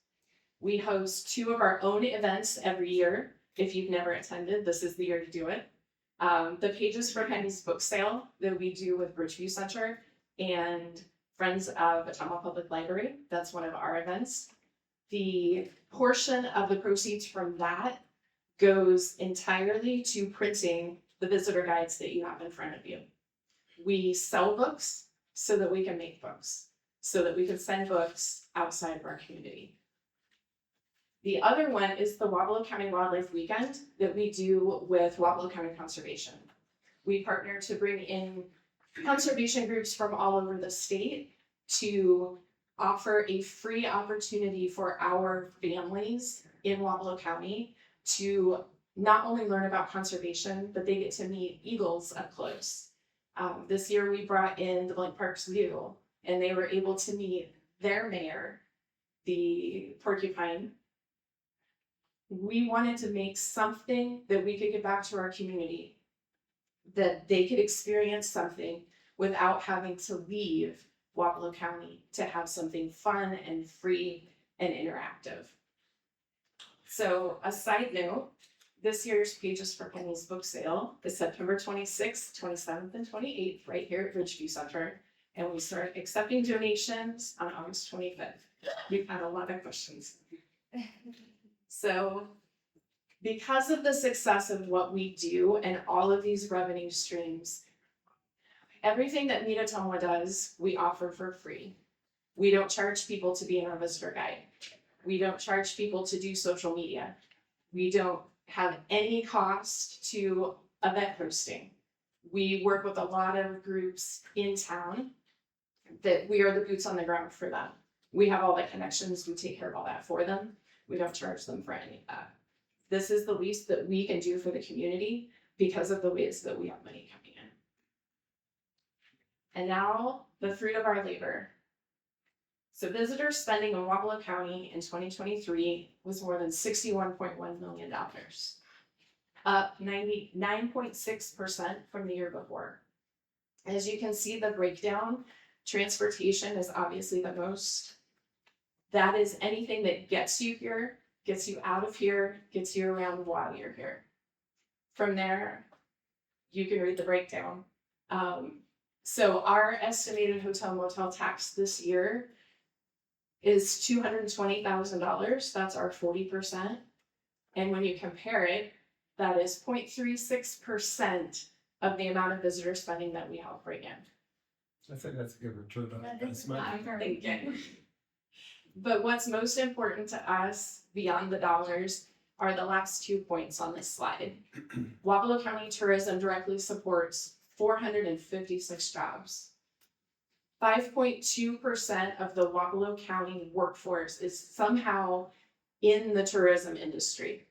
Speaker 10: We host 2 of our own events every year. If you've never attended, this is the year to do it. The Pages for Pennies book sale that we do with Bridgeview Center and Friends of Ottumwa Public Library, that's one of our events. The portion of the proceeds from that goes entirely to printing the visitor guides that you have in front of you. We sell books so that we can make books, so that we can send books outside of our community. The other one is the Wapello County Wildlife Weekend that we do with Wapello County Conservation. We partner to bring in conservation groups from all over the state to offer a free opportunity for our families in Wapello County to not only learn about conservation, but they get to meet eagles up close. This year we brought in the Blank Park Zoo, and they were able to meet their mayor, the porcupine. We wanted to make something that we could give back to our community, that they could experience something without having to leave Wapello County to have something fun and free and interactive. So a side note, this year's Pages for Pennies book sale is September 26th, 27th, and 28th, right here at Bridgeview Center. And we start accepting donations on August 25th. We've had a lot of questions. So because of the success of what we do and all of these revenue streams, everything that Meet Ottumwa does, we offer for free. We don't charge people to be in our visitor guide. We don't charge people to do social media. We don't have any cost to event hosting. We work with a lot of groups in town that we are the boots on the ground for them. We have all the connections, we take care of all that for them. We don't charge them for any of that. This is the least that we can do for the community because of the ways that we have money coming in. And now the fruit of our labor. So visitor spending in Wapello County in 2023 was more than $61.1 million, up 99.6% from the year before. As you can see the breakdown, transportation is obviously the most. That is anything that gets you here, gets you out of here, gets you around while you're here. From there, you can read the breakdown. So our estimated hotel motel tax this year is $220,000. That's our 40%. And when you compare it That is 0.36% of the amount of visitor spending that we help bring in.
Speaker 2: I think that's a good return on
Speaker 4: That is
Speaker 2: investment.
Speaker 4: not
Speaker 10: Thinking. But what's most important to us beyond the dollars are the last 2 points on this slide. Wapello County Tourism directly supports 456 jobs. 5.2% of the Wapello County workforce is somehow in the tourism industry,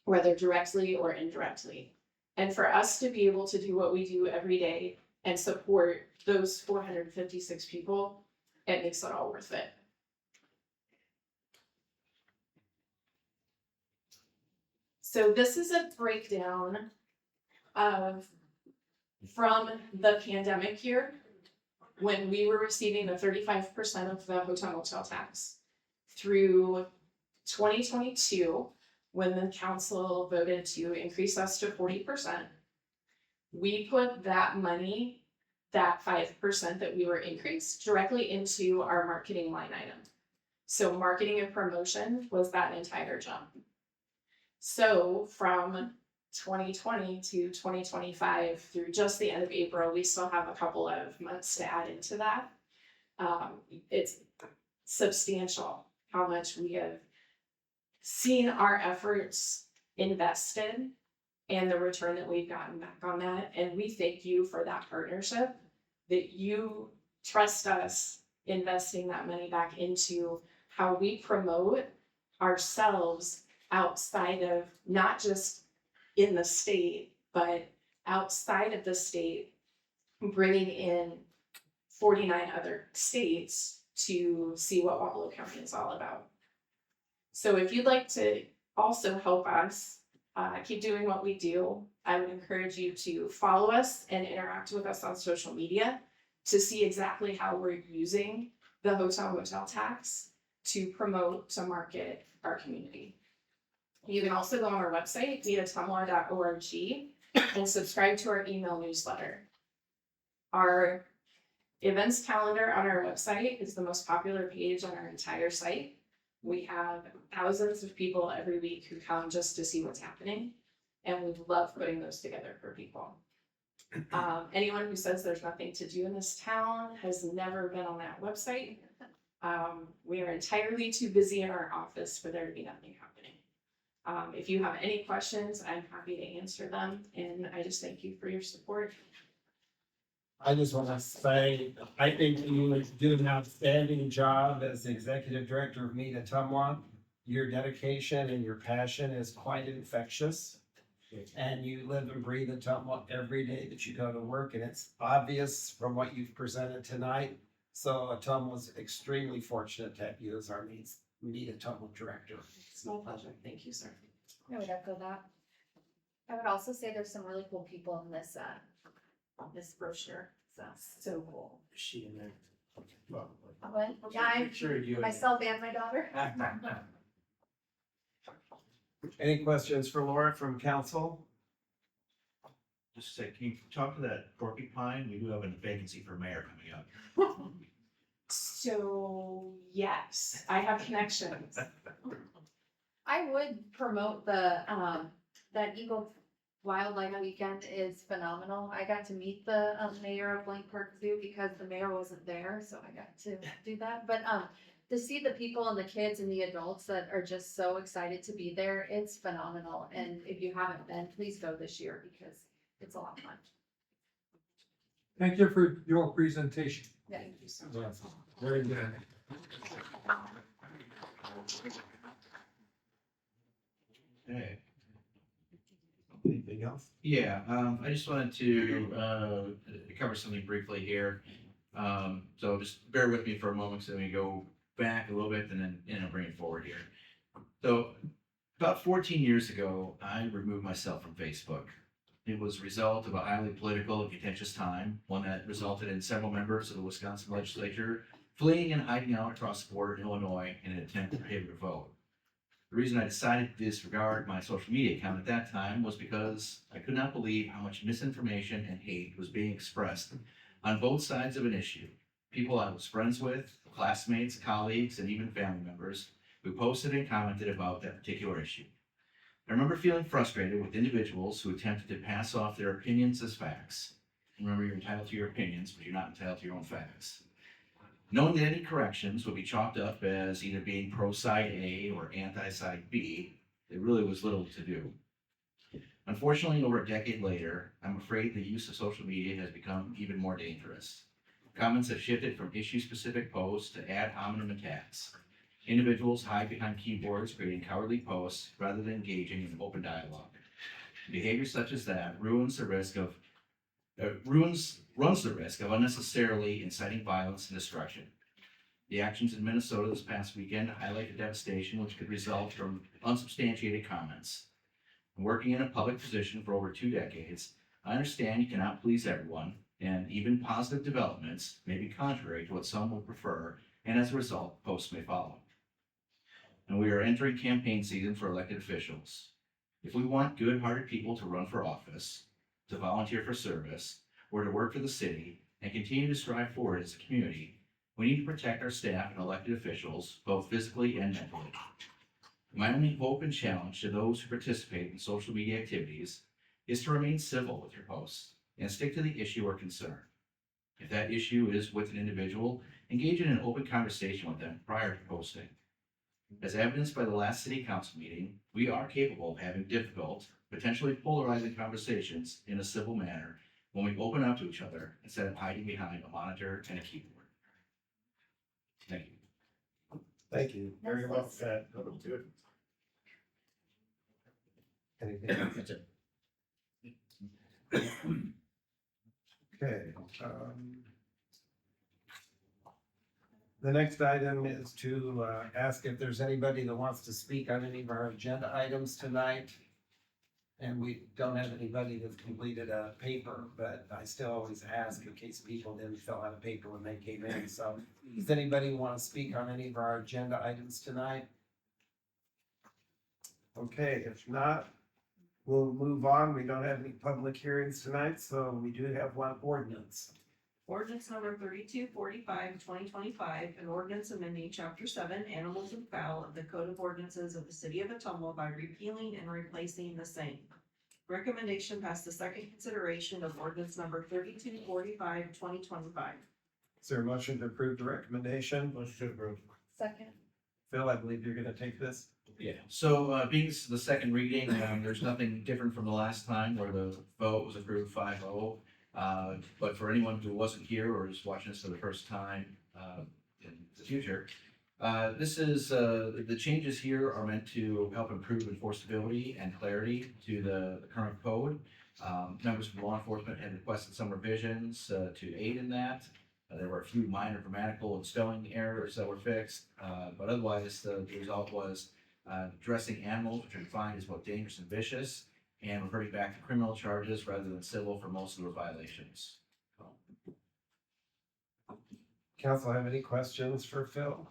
Speaker 10: whether directly or indirectly. And for us to be able to do what we do every day and support those 456 people, it makes it all worth it. So this is a breakdown of from the pandemic year, when we were receiving the 35% of the hotel motel tax, through 2022, when the council voted to increase us to 40%. We put that money, that 5% that we were increased, directly into our marketing line item. So marketing and promotion was that entire jump. So from 2020 to 2025 through just the end of April, we still have a couple of months to add into that. It's substantial how much we have seen our efforts invested and the return that we've gotten back on that. And we thank you for that partnership, that you trust us investing that money back into how we promote ourselves outside of, not just in the state, but outside of the state, bringing in 49 other states to see what Wapello County is all about. So if you'd like to also help us keep doing what we do, I would encourage you to follow us and interact with us on social media to see exactly how we're using the hotel motel tax to promote, to market our community. You can also go on our website, Ottumwa.org, and subscribe to our email newsletter. Our events calendar on our website is the most popular page on our entire site. We have thousands of people every week who come just to see what's happening, and we love putting those together for people. Anyone who says there's nothing to do in this town has never been on that website. We are entirely too busy in our office for there to be nothing happening. If you have any questions, I'm happy to answer them, and I just thank you for your support.
Speaker 2: I just want to say, I think you do an outstanding job as the executive director of Meet Ottumwa. Your dedication and your passion is quite infectious. And you live and breathe Ottumwa every day that you go to work, and it's obvious from what you've presented tonight. So Ottumwa was extremely fortunate to have you as our Meet Ottumwa director.
Speaker 10: It's my pleasure. Thank you, sir.
Speaker 4: I would echo that. I would also say there's some really cool people in this brochure, so cool.
Speaker 1: Is she in there?
Speaker 4: What? Yeah, I'm
Speaker 1: Sure, you.
Speaker 4: myself and my daughter.
Speaker 2: Any questions for Laura from council?
Speaker 8: Just say, can you talk to that porcupine? We do have a vacancy for mayor coming up.
Speaker 10: So yes, I have connections.
Speaker 4: I would promote the, that Eagle Wildlife Weekend is phenomenal. I got to meet the mayor of Blank Park Zoo because the mayor wasn't there, so I got to do that. But to see the people and the kids and the adults that are just so excited to be there, it's phenomenal. And if you haven't been, please go this year because it's a lot of fun.
Speaker 9: Thank you for your presentation.
Speaker 4: Yeah.
Speaker 2: Yes, very good.
Speaker 8: Okay.
Speaker 2: Anything else?
Speaker 8: Yeah, I just wanted to cover something briefly here. So just bear with me for a moment, so we go back a little bit and then bring it forward here. So about 14 years ago, I removed myself from Facebook. It was a result of a highly political and contentious time, one that resulted in several members of the Wisconsin legislature fleeing and hiding out across the border in Illinois in an attempt to prohibit a vote. The reason I decided to disregard my social media account at that time was because I could not believe how much misinformation and hate was being expressed on both sides of an issue. People I was friends with, classmates, colleagues, and even family members who posted and commented about that particular issue. I remember feeling frustrated with individuals who attempted to pass off their opinions as facts. Remember, you're entitled to your opinions, but you're not entitled to your own facts. Knowing that any corrections would be chalked up as either being pro-side A or anti-side B, there really was little to do. Unfortunately, over a decade later, I'm afraid the use of social media has become even more dangerous. Comments have shifted from issue-specific posts to ad hominem attacks. Individuals hide behind keyboards creating cowardly posts rather than engaging in open dialogue. Behavior such as that runs the risk of unnecessarily inciting violence and destruction. The actions in Minnesota this past weekend highlight the devastation which could result from unsubstantiated comments. Working in a public position for over 2 decades, I understand you cannot please everyone, and even positive developments may be contrary to what some would prefer, and as a result, posts may follow. And we are entering campaign season for elected officials. If we want good-hearted people to run for office, to volunteer for service, or to work for the city, and continue to strive forward as a community, we need to protect our staff and elected officials, both physically and mentally. My only hope and challenge to those who participate in social media activities is to remain civil with your posts and stick to the issue or concern. If that issue is with an individual, engage in an open conversation with them prior to posting. As evidenced by the last city council meeting, we are capable of having difficult, potentially polarizing conversations in a civil manner when we open up to each other instead of hiding behind a monitor and a keyboard. Thank you.
Speaker 2: Thank you. Very well said.
Speaker 7: That was good.
Speaker 2: Anything else?
Speaker 8: That's it.
Speaker 2: Okay. The next item is to ask if there's anybody that wants to speak on any of our agenda items tonight. And we don't have anybody that's completed a paper, but I still always ask in case people didn't fill out a paper when they came in. So does anybody want to speak on any of our agenda items tonight? Okay, if not, we'll move on. We don't have any public hearings tonight, so we do have one ordinance.
Speaker 3: Ordinance number 3245, 2025, an ordinance amending chapter 7, animals and fowl of the Code of Ordinances of the city of Ottumwa by repealing and replacing the same. Recommendation passed the second consideration of ordinance number 3245, 2025.
Speaker 2: Is there a motion to approve the recommendation?
Speaker 7: Motion to approve.
Speaker 4: Second.
Speaker 2: Phil, I believe you're gonna take this.
Speaker 8: Yeah, so being this is the second reading, there's nothing different from the last time where the vote was approved 5-0. But for anyone who wasn't here or is watching this for the first time in the future, this is the changes here are meant to help improve enforceability and clarity to the current code. Members from law enforcement had requested some revisions to aid in that. There were a few minor grammatical and spelling errors that were fixed, but otherwise the result was addressing animals, which are defined as both dangerous and vicious, and reverting back to criminal charges rather than civil for most of the violations.
Speaker 2: Council have any questions for Phil?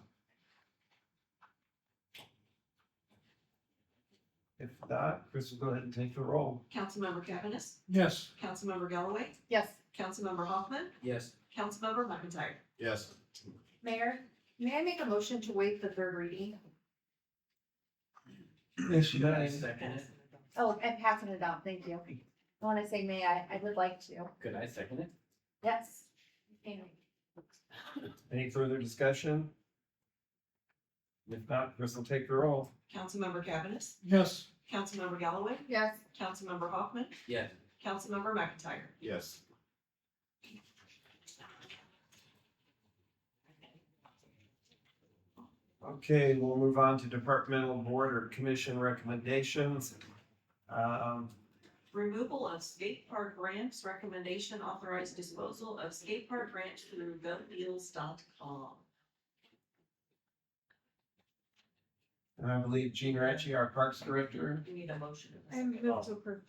Speaker 2: If not, Chris will go ahead and take the roll.
Speaker 3: Councilmember Cavanagh,
Speaker 9: Yes.
Speaker 3: Councilmember Galloway,
Speaker 4: Yes.
Speaker 3: Councilmember Hoffman,
Speaker 1: Yes.
Speaker 3: Councilmember McIntyre.
Speaker 7: Yes.
Speaker 4: Mayor, may I make a motion to waive the third reading?
Speaker 9: Yes, you
Speaker 1: Could I
Speaker 9: may.
Speaker 1: second it?
Speaker 4: Oh, and passing it out, thank you. When I say may, I would like to.
Speaker 1: Could I second it?
Speaker 4: Yes. And
Speaker 2: Any further discussion? If not, Chris will take the roll.
Speaker 3: Councilmember Cavanagh,
Speaker 9: Yes.
Speaker 3: Councilmember Galloway,
Speaker 4: yes.
Speaker 3: Councilmember Hoffman,
Speaker 1: Yes.
Speaker 3: Councilmember McIntyre.
Speaker 7: Yes.
Speaker 2: Okay, we'll move on to departmental board or commission recommendations.
Speaker 3: Removal of skate park grants, recommendation authorized disposal of skate park grants through govdeals.com.
Speaker 2: And I believe Gene Ratchie, our parks director.
Speaker 3: We need a motion.
Speaker 4: I move to approve.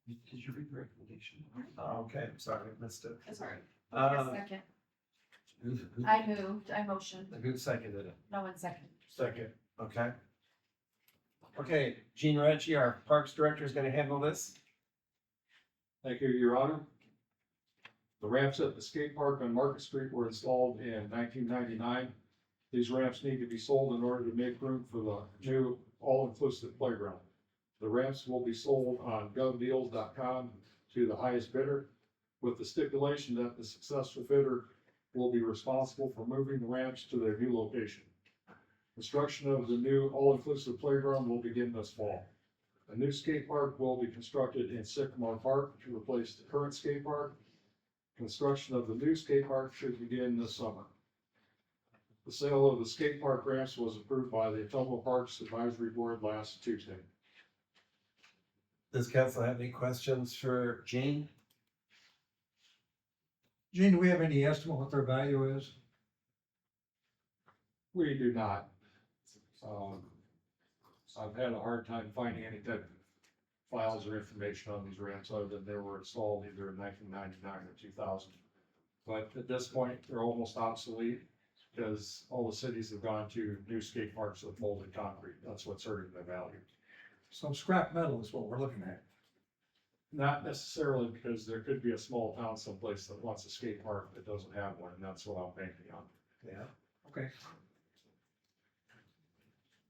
Speaker 2: Did you read the recommendation? Oh, okay, I'm sorry, I missed it.
Speaker 3: That's all right.
Speaker 4: Second.
Speaker 2: Who
Speaker 4: I moved, I motioned,
Speaker 2: seconded it?
Speaker 4: no one second.
Speaker 7: Second.
Speaker 2: Okay. Okay, Gene Ratchie, our parks director, is gonna handle this.
Speaker 11: Thank you, Your Honor. The ramps at the skate park on Market Street were installed in 1999. These ramps need to be sold in order to make room for the new all-inclusive playground. The ramps will be sold on govdeals.com to the highest bidder, with the stipulation that the successful bidder will be responsible for moving the ramps to their new location. Construction of the new all-inclusive playground will begin this fall. A new skate park will be constructed in Sycamore Park to replace the current skate park. Construction of the new skate park should begin this summer. The sale of the skate park ramps was approved by the Ottumwa Parks Advisory Board last Tuesday.
Speaker 2: Does council have any questions for Gene?
Speaker 9: Gene, do we have any estimate what their value is?
Speaker 11: We do not. I've had a hard time finding any type of files or information on these ramps other than they were installed either in 1999 or 2000. But at this point, they're almost obsolete because all the cities have gone to new skate parks with molded concrete. That's what's hurting their value.
Speaker 9: So scrap metal is what we're looking at.
Speaker 11: Not necessarily, because there could be a small town someplace that wants a skate park that doesn't have one, and that's what I'm banking on.
Speaker 2: Yeah.
Speaker 9: Okay.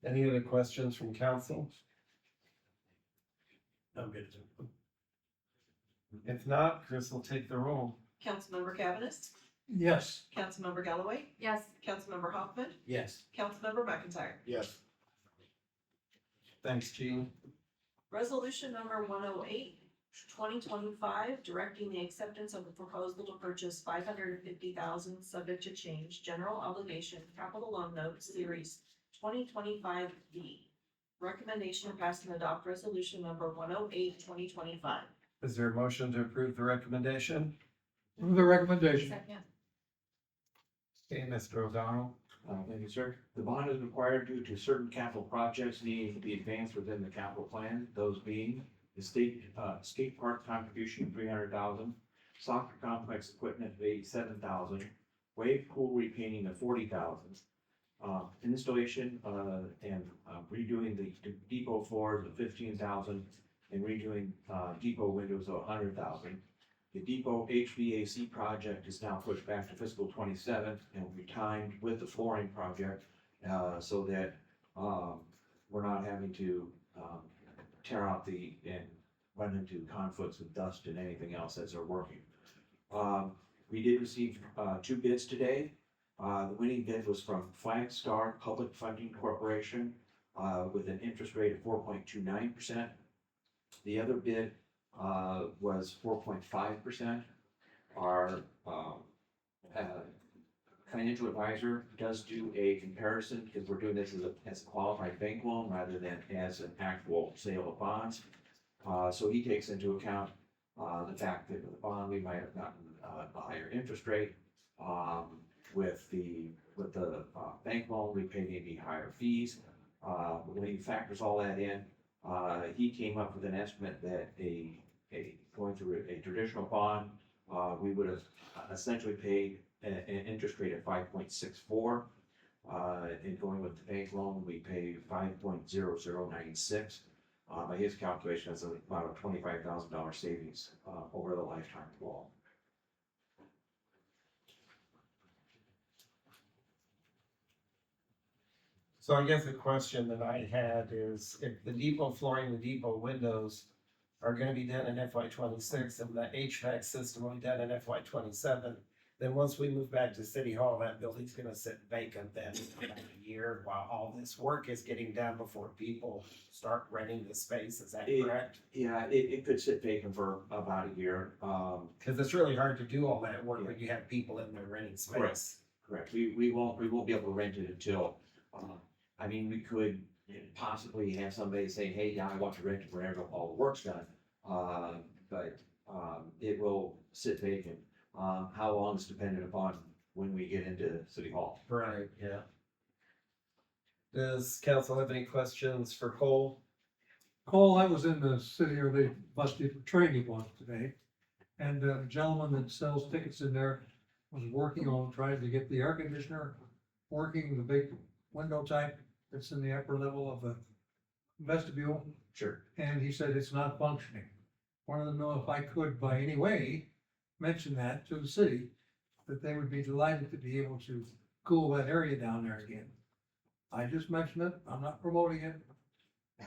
Speaker 2: Any other questions from council?
Speaker 1: I'm good.
Speaker 2: If not, Chris will take the roll.
Speaker 3: Councilmember Cavanagh,
Speaker 9: Yes.
Speaker 3: Councilmember Galloway,
Speaker 4: Yes,
Speaker 3: Councilmember Hoffman,
Speaker 1: Yes.
Speaker 3: Councilmember McIntyre.
Speaker 7: Yes.
Speaker 2: Thanks, Gene.
Speaker 3: Resolution number 108, 2025, directing the acceptance of the proposal to purchase 550,000 subject to change general obligation capital loan note series 2025B. Recommendation to pass and adopt resolution number 108, 2025.
Speaker 2: Is there a motion to approve the recommendation?
Speaker 9: Move the recommendation.
Speaker 4: second.
Speaker 2: Okay, Mr. O'Donnell.
Speaker 8: Thank you, sir. The bond is required due to certain capital projects needing to be advanced within the capital plan, those being the skate park contribution of $300,000, soccer complex equipment of $87,000, wave pool repainting of $40,000, installation and redoing the depot floors of $15,000, and redoing depot windows of $100,000. The depot HVAC project is now pushed back to fiscal 27 and will be timed with the flooring project so that we're not having to tear out and run into conflicts with dust and anything else as they're working. We did receive 2 bids today. The winning bid was from Flagstar Public Funding Corporation with an interest rate of 4.29%. The other bid was 4.5%. Our financial advisor does do a comparison because we're doing this as a qualified bank loan rather than as an actual sale of bonds. So he takes into account the fact that with the bond, we might have gotten a higher interest rate. With the bank loan, we pay maybe higher fees. When he factors all that in, he came up with an estimate that going through a traditional bond, we would have essentially paid an interest rate of 5.64. And going with the bank loan, we pay 5.0096. By his calculation, that's about a $25,000 savings over the lifetime of the loan.
Speaker 2: So I guess the question that I had is if the depot flooring, the depot windows are gonna be done in FY 26 and the HVAC system will be done in FY 27, then once we move back to City Hall, that building's gonna sit vacant then for like a year while all this work is getting done before people start renting the space. Is that correct?
Speaker 8: Yeah, it could sit vacant for about a year.
Speaker 2: Cause it's really hard to do all that work when you have people in there renting space.
Speaker 8: Correct. We won't be able to rent it until, I mean, we could possibly have somebody say, hey, yeah, I want to rent it whenever all the work's done. But it will sit vacant. How long is dependent upon when we get into City Hall.
Speaker 2: Right, yeah. Does council have any questions for Cole?
Speaker 9: Cole, I was in the city or the bus depot training once today. And a gentleman that sells tickets in there was working on trying to get the air conditioner working, the big window type that's in the upper level of the vestibule.
Speaker 8: Sure.
Speaker 9: And he said it's not functioning. Wanted to know if I could by any way mention that to the city, that they would be delighted to be able to cool that area down there again. I just mentioned it, I'm not promoting it,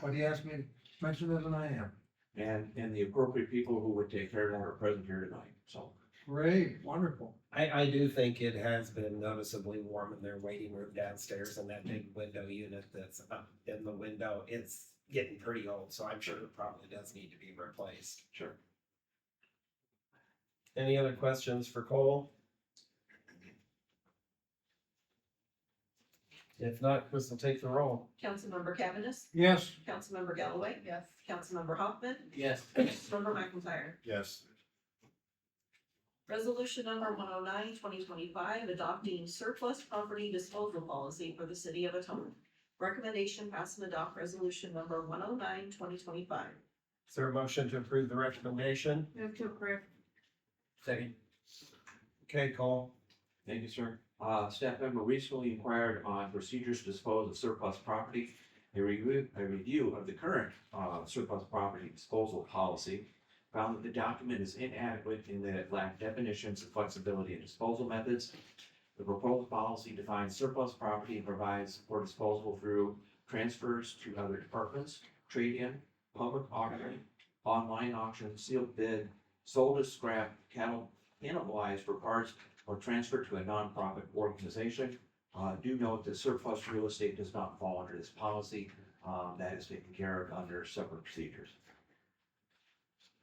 Speaker 9: but he asked me to mention it and I am.
Speaker 8: And the appropriate people who would take care of that are present here tonight, so.
Speaker 9: Great, wonderful.
Speaker 2: I do think it has been noticeably warm in their waiting room downstairs and that big window unit that's up in the window. It's getting pretty old, so I'm sure it probably does need to be replaced.
Speaker 8: Sure.
Speaker 2: Any other questions for Cole? If not, Chris will take the roll.
Speaker 3: Councilmember Cavanagh,
Speaker 9: Yes,
Speaker 3: Councilmember Galloway,
Speaker 4: Yes.
Speaker 3: Councilmember Hoffman,
Speaker 1: Yes.
Speaker 3: Councilmember McIntyre.
Speaker 7: Yes.
Speaker 3: Resolution number 109, 2025, adopting surplus property disposal policy for the city of Ottumwa. Recommendation pass and adopt resolution number 109, 2025.
Speaker 2: Is there a motion to approve the recommendation?
Speaker 4: Move to approve.
Speaker 1: Second.
Speaker 2: Okay, Cole.
Speaker 8: Thank you, sir. Staff member recently inquired on procedures to dispose of surplus property. A review of the current, surplus property disposal policy found that the document is inadequate in that it lacked definitions of flexibility in disposal methods. The proposed policy defines surplus property and provides for disposal through transfers to other departments, trade-in, public auction, online auction, sealed bid, sold as scrap, cannibalized for parts, or transferred to a nonprofit organization. Do note that surplus real estate does not fall under this policy. That is taken care of under separate procedures.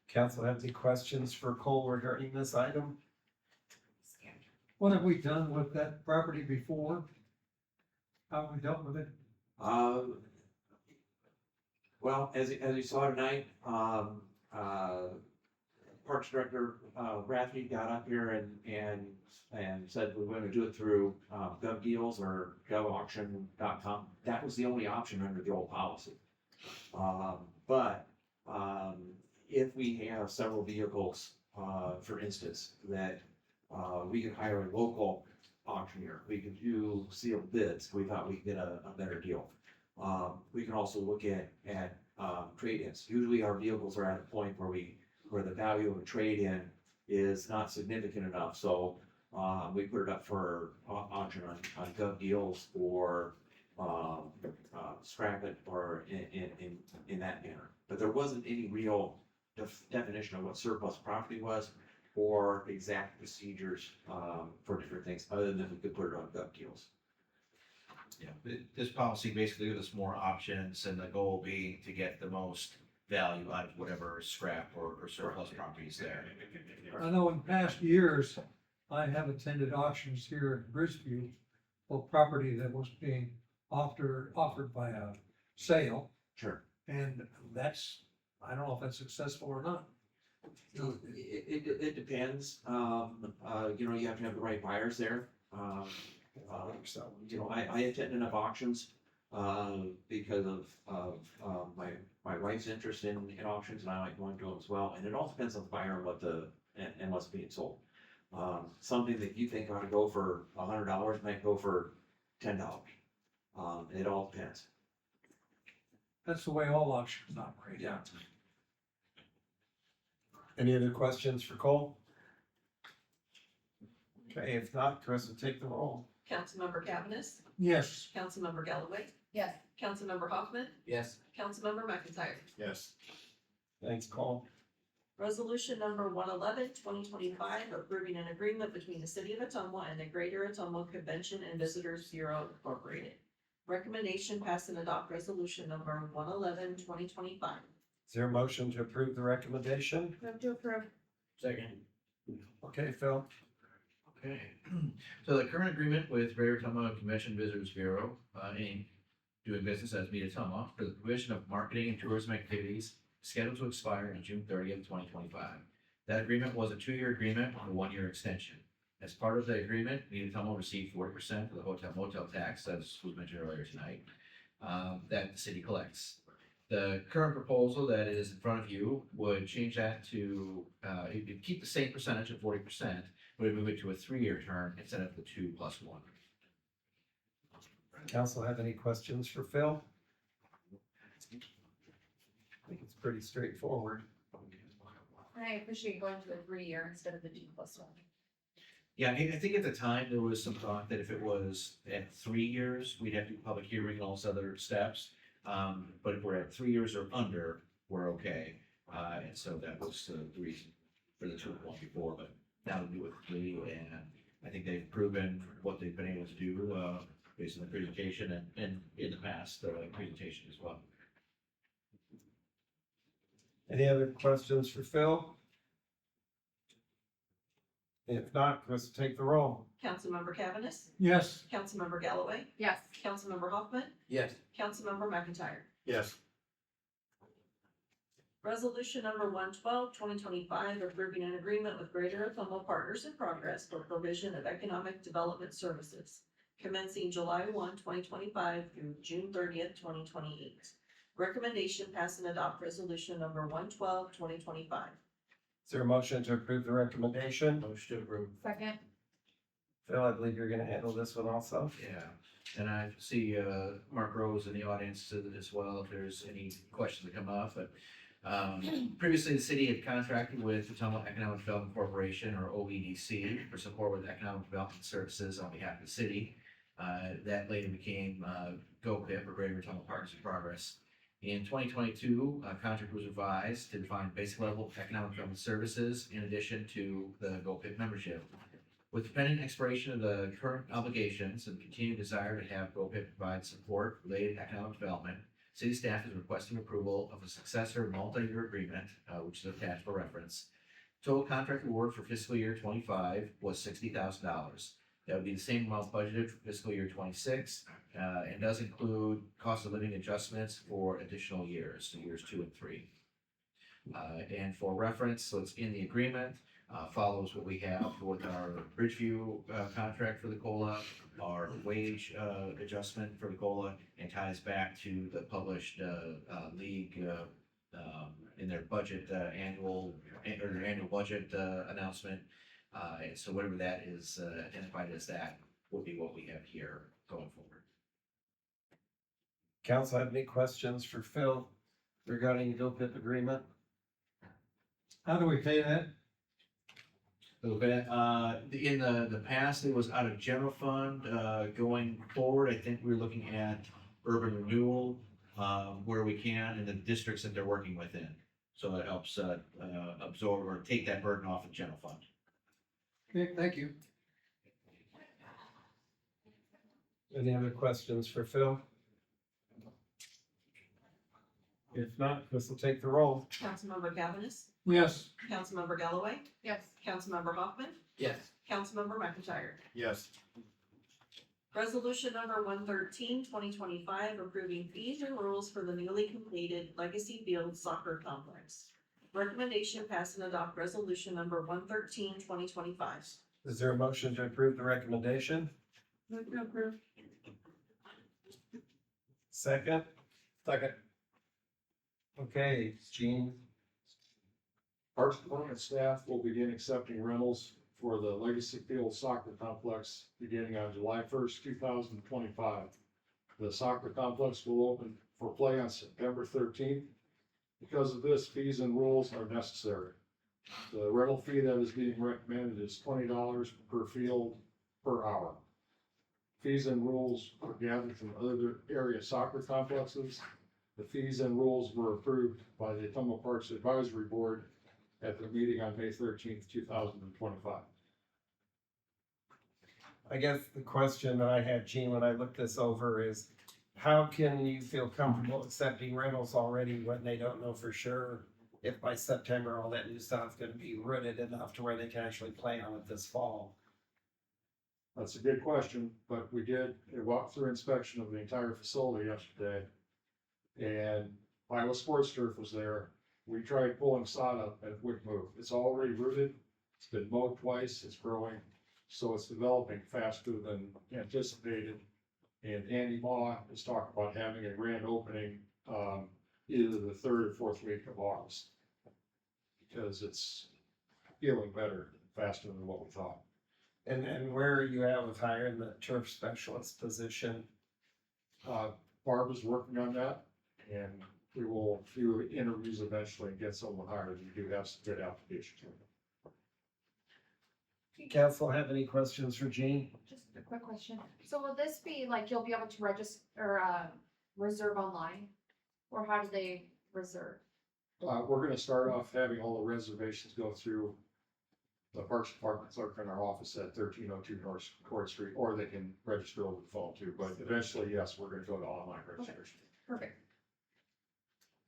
Speaker 2: Council have any questions for Cole regarding this item?
Speaker 9: what have we done with that property before? How have we dealt with it?
Speaker 8: Well, as you saw tonight, Parks Director, Rafferty got up here and said we're gonna do it through, gov deals or govauction.com. That was the only option under the old policy. But if we have several vehicles, for instance, that, we could hire a local auctioneer, we could do sealed bids, we thought we could get a better deal. We can also look at trade-ins. Usually our vehicles are at a point where the value of a trade-in is not significant enough, so we put it up for auction on gov deals or scrap it or in that manner. But there wasn't any real definition of what surplus property was or exact procedures for different things, other than we could put it on gov deals.
Speaker 12: Yeah, this policy basically gives us more options and the goal being to get the most value out of whatever scrap or surplus property is there.
Speaker 9: I know in past years, I have attended auctions here in Bridgeview for property that was being offered by a sale.
Speaker 8: Sure.
Speaker 9: And that's, I don't know if that's successful or not.
Speaker 8: It depends, you know, you have to have the right buyers there. You know, I attend enough auctions, because of my wife's interest in auctions, and I like going to them as well, and it all depends on the buyer and what's being sold. Something that you think ought to go for $100 might go for $10. It all depends.
Speaker 9: That's the way all auctions operate.
Speaker 8: Yeah.
Speaker 2: Any other questions for Cole? Okay, if not, Chris will take the roll.
Speaker 3: Councilmember Cavanagh,
Speaker 9: Yes,
Speaker 3: Councilmember Galloway,
Speaker 4: Yes.
Speaker 3: Councilmember Hoffman,
Speaker 1: Yes.
Speaker 3: Councilmember McIntyre.
Speaker 7: Yes.
Speaker 2: Thanks, Cole.
Speaker 3: Resolution number 111, 2025, approving an agreement between the city of Ottumwa and the Greater Ottumwa Convention and Visitors Bureau Incorporated. Recommendation pass and adopt resolution number 111, 2025.
Speaker 2: Is there a motion to approve the recommendation?
Speaker 4: Move to approve.
Speaker 1: Second.
Speaker 2: Okay, Phil.
Speaker 12: Okay, so the current agreement with Greater Ottumwa Convention Visitors Bureau, Inc., doing business as Meet Ottumwa for the provision of marketing and tourism activities scheduled to expire on June 30th, 2025. That agreement was a 2-year agreement with a 1-year extension. As part of the agreement, Meet Ottumwa received 40% of the hotel motel tax, as was mentioned earlier tonight, that the city collects. The current proposal that is in front of you would change that to, it'd keep the same percentage of 40%, but it'd move it to a 3-year term instead of the 2+1.
Speaker 2: Council have any questions for Phil? I think it's pretty straightforward.
Speaker 4: I appreciate going to a 3-year instead of the 2+1.
Speaker 12: Yeah, I think at the time, there was some thought that if it was at 3 years, we'd have to do public hearing and all those other steps. But if we're at 3 years or under, we're okay. And so that was the reason for the 2.1 before, but now we do it 3, and I think they've proven what they've been able to do, based on the presentation and in the past, presentation as well.
Speaker 2: Any other questions for Phil? If not, Chris, take the roll.
Speaker 3: Councilmember Cavanagh.
Speaker 9: Yes.
Speaker 3: Councilmember Galloway.
Speaker 4: Yes.
Speaker 3: Councilmember Hoffman.
Speaker 1: Yes.
Speaker 3: Councilmember McIntyre.
Speaker 7: Yes.
Speaker 3: Resolution number 112, 2025, approving an agreement with Greater Ottumwa Partners in Progress for provision of economic development services commencing July 1, 2025 through June 30th, 2028. Recommendation pass and adopt resolution number 112, 2025.
Speaker 2: Is there a motion to approve the recommendation?
Speaker 12: Motion to approve.
Speaker 4: Second.
Speaker 2: Phil, I believe you're gonna handle this one also.
Speaker 12: Yeah, and I see Mark Rose in the audience as well, if there's any questions that come up, but previously, the city had contracted with Ottumwa Economic Development Corporation, or OEDC, for support with economic development services on behalf of the city. That later became GoPIP, or Greater Ottumwa Partners in Progress. In 2022, a contract was revised to define basic level economic development services in addition to the GoPIP membership. With the pending expiration of the current obligations and continued desire to have GoPIP provide support related to economic development, city staff is requesting approval of a successor multi-year agreement, which is attached for reference. Total contract award for fiscal year 25 was $60,000. That would be the same amount budgeted for fiscal year 26, and does include cost of living adjustments for additional years, so years 2 and 3. And for reference, so it's in the agreement, follows what we have with our Bridgeview contract for the COLA, our wage adjustment for the COLA, and ties back to the published league in their budget annual budget announcement. And so whatever that is identified as, that would be what we have here going forward.
Speaker 2: Council, have any questions for Phil regarding the GoPIP agreement?
Speaker 9: How do we pay that?
Speaker 12: Okay, in the past, it was out of general fund. Going forward, I think we're looking at urban renewal, where we can, and the districts that they're working within. So it helps absorb or take that burden off of general fund.
Speaker 9: Okay, thank you.
Speaker 2: Any other questions for Phil? If not, Chris will take the roll.
Speaker 3: Councilmember Cavanagh.
Speaker 9: Yes.
Speaker 3: Councilmember Galloway.
Speaker 4: Yes.
Speaker 3: Councilmember Hoffman.
Speaker 1: Yes.
Speaker 3: Councilmember McIntyre.
Speaker 7: Yes.
Speaker 3: Resolution number 113, 2025, approving fees and rules for the newly completed Legacy Field Soccer Complex. Recommendation pass and adopt resolution number 113, 2025.
Speaker 2: Is there a motion to approve the recommendation?
Speaker 3: Move to approve.
Speaker 2: Second?
Speaker 11: Second.
Speaker 2: Okay, Gene.
Speaker 11: Parks Department staff will begin accepting rentals for the Legacy Field Soccer Complex beginning on July 1st, 2025. The soccer complex will open for play on September 13th. Because of this, fees and rules are necessary. The rental fee that is being recommended is $20 per field per hour. Fees and rules are gathered from other area soccer complexes. The fees and rules were approved by the Ottumwa Parks Advisory Board at the meeting on May 13th, 2025.
Speaker 2: I guess the question that I had, Gene, when I looked this over is, how can you feel comfortable accepting rentals already when they don't know for sure if by September all that new stuff's gonna be rooted enough to where they can actually play on it this fall?
Speaker 11: That's a good question, but we did a walkthrough inspection of the entire facility yesterday. And Iowa Sports Turf was there. We tried pulling sod up and it wouldn't move. It's already rooted. It's been mowed twice. It's growing. So it's developing faster than anticipated. And Andy Maw is talking about having a grand opening, either the 3rd or 4th week of August. Because it's healing better, faster than what we thought.
Speaker 2: And where are you at with hiring the turf specialist position?
Speaker 11: Barb is working on that, and we will do interviews eventually and get someone hired. We do have some good applications.
Speaker 2: Council have any questions for Jean?
Speaker 4: Just a quick question. So will this be like, you'll be able to register or, reserve online? Or how do they reserve?
Speaker 11: We're gonna start off having all the reservations go through the Parks Department clerk in our office at 1302 North Court Street, or they can register over the phone too, but eventually, yes, we're gonna go to online registration.
Speaker 4: Perfect.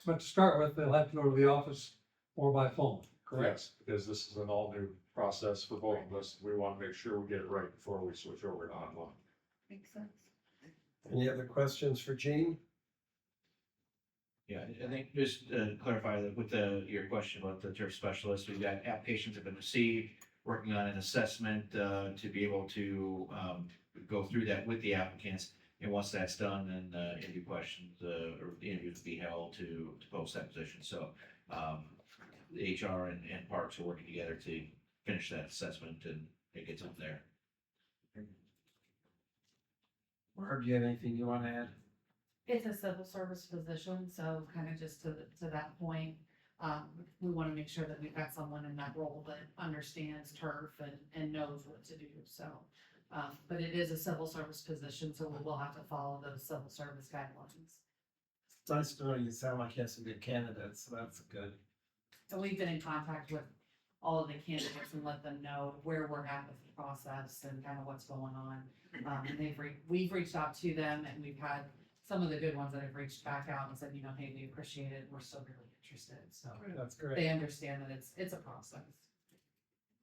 Speaker 9: But to start with, they'll have to go to the office or by phone, correct?
Speaker 11: Yes, because this is an all-new process for both of us. We want to make sure we get it right before we switch over to online.
Speaker 4: Makes sense.
Speaker 2: Any other questions for Jean?
Speaker 12: Yeah, I think just to clarify that with your question about the turf specialist, we've got applications have been received, working on an assessment, to be able to, go through that with the applicants. And once that's done, then, interview questions, or the interviews will be held to post that position. So, the HR and Parks are working together to finish that assessment and get something there.
Speaker 2: Barb, do you have anything you want to add?
Speaker 13: It's a civil service position, so kind of just to that point, we want to make sure that we've got someone in that role that understands turf and knows what to do, so. But it is a civil service position, so we will have to follow those civil service guidelines.
Speaker 2: It's nice to know you sound like you have some good candidates, so that's good.
Speaker 13: And we've been in contact with all of the candidates and let them know where we're at with the process and kind of what's going on. And we've reached out to them, and we've had some of the good ones that have reached back out and said, you know, hey, we appreciate it, we're still really interested, so.
Speaker 2: That's great.
Speaker 13: They understand that it's a process.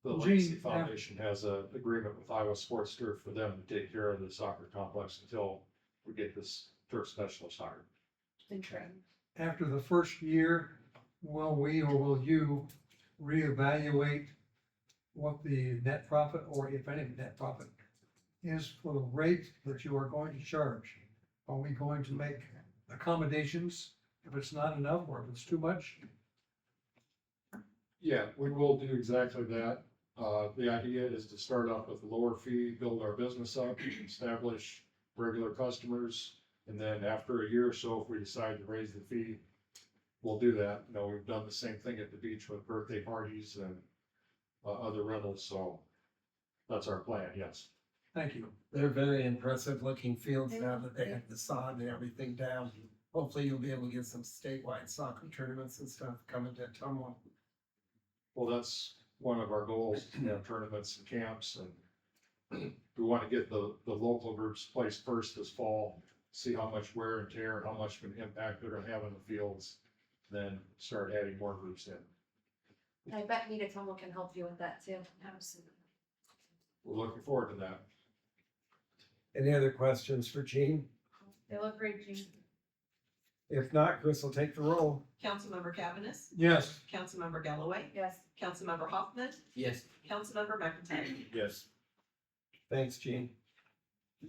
Speaker 11: The
Speaker 9: Gene,
Speaker 11: Legacy Foundation has an agreement with Iowa Sports Turf for them to take care of the soccer complex until we get this turf specialist hired.
Speaker 9: After the first year, will we or will you reevaluate what the net profit, or if any net profit, is for the rate that you are going to charge? Are we going to make accommodations if it's not enough or if it's too much?
Speaker 11: Yeah, we will do exactly that. The idea is to start off with a lower fee, build our business up, establish regular customers. And then after a year or so, if we decide to raise the fee, we'll do that. You know, we've done the same thing at the beach with birthday parties and other rentals, so that's our plan, yes.
Speaker 9: Thank you.
Speaker 2: They're very impressive looking fields now that they have the sod and everything down. Hopefully you'll be able to get some statewide soccer tournaments and stuff coming to Ottumwa.
Speaker 11: Well, that's one of our goals, to have tournaments and camps, and we want to get the local groups placed first this fall, see how much wear and tear and how much of an impact they're gonna have in the fields, then start adding more groups in.
Speaker 4: I bet Meet Ottumwa can help you with that too. Absolutely.
Speaker 11: We're looking forward to that.
Speaker 2: Any other questions for Jean?
Speaker 4: They look great, Jean.
Speaker 2: If not, Chris will take the roll.
Speaker 3: Councilmember Cavanagh,
Speaker 9: Yes.
Speaker 3: Councilmember Galloway,
Speaker 4: Yes.
Speaker 3: Councilmember Hoffman,
Speaker 1: Yes.
Speaker 3: Councilmember McIntyre.
Speaker 7: Yes.
Speaker 2: Thanks, Jean.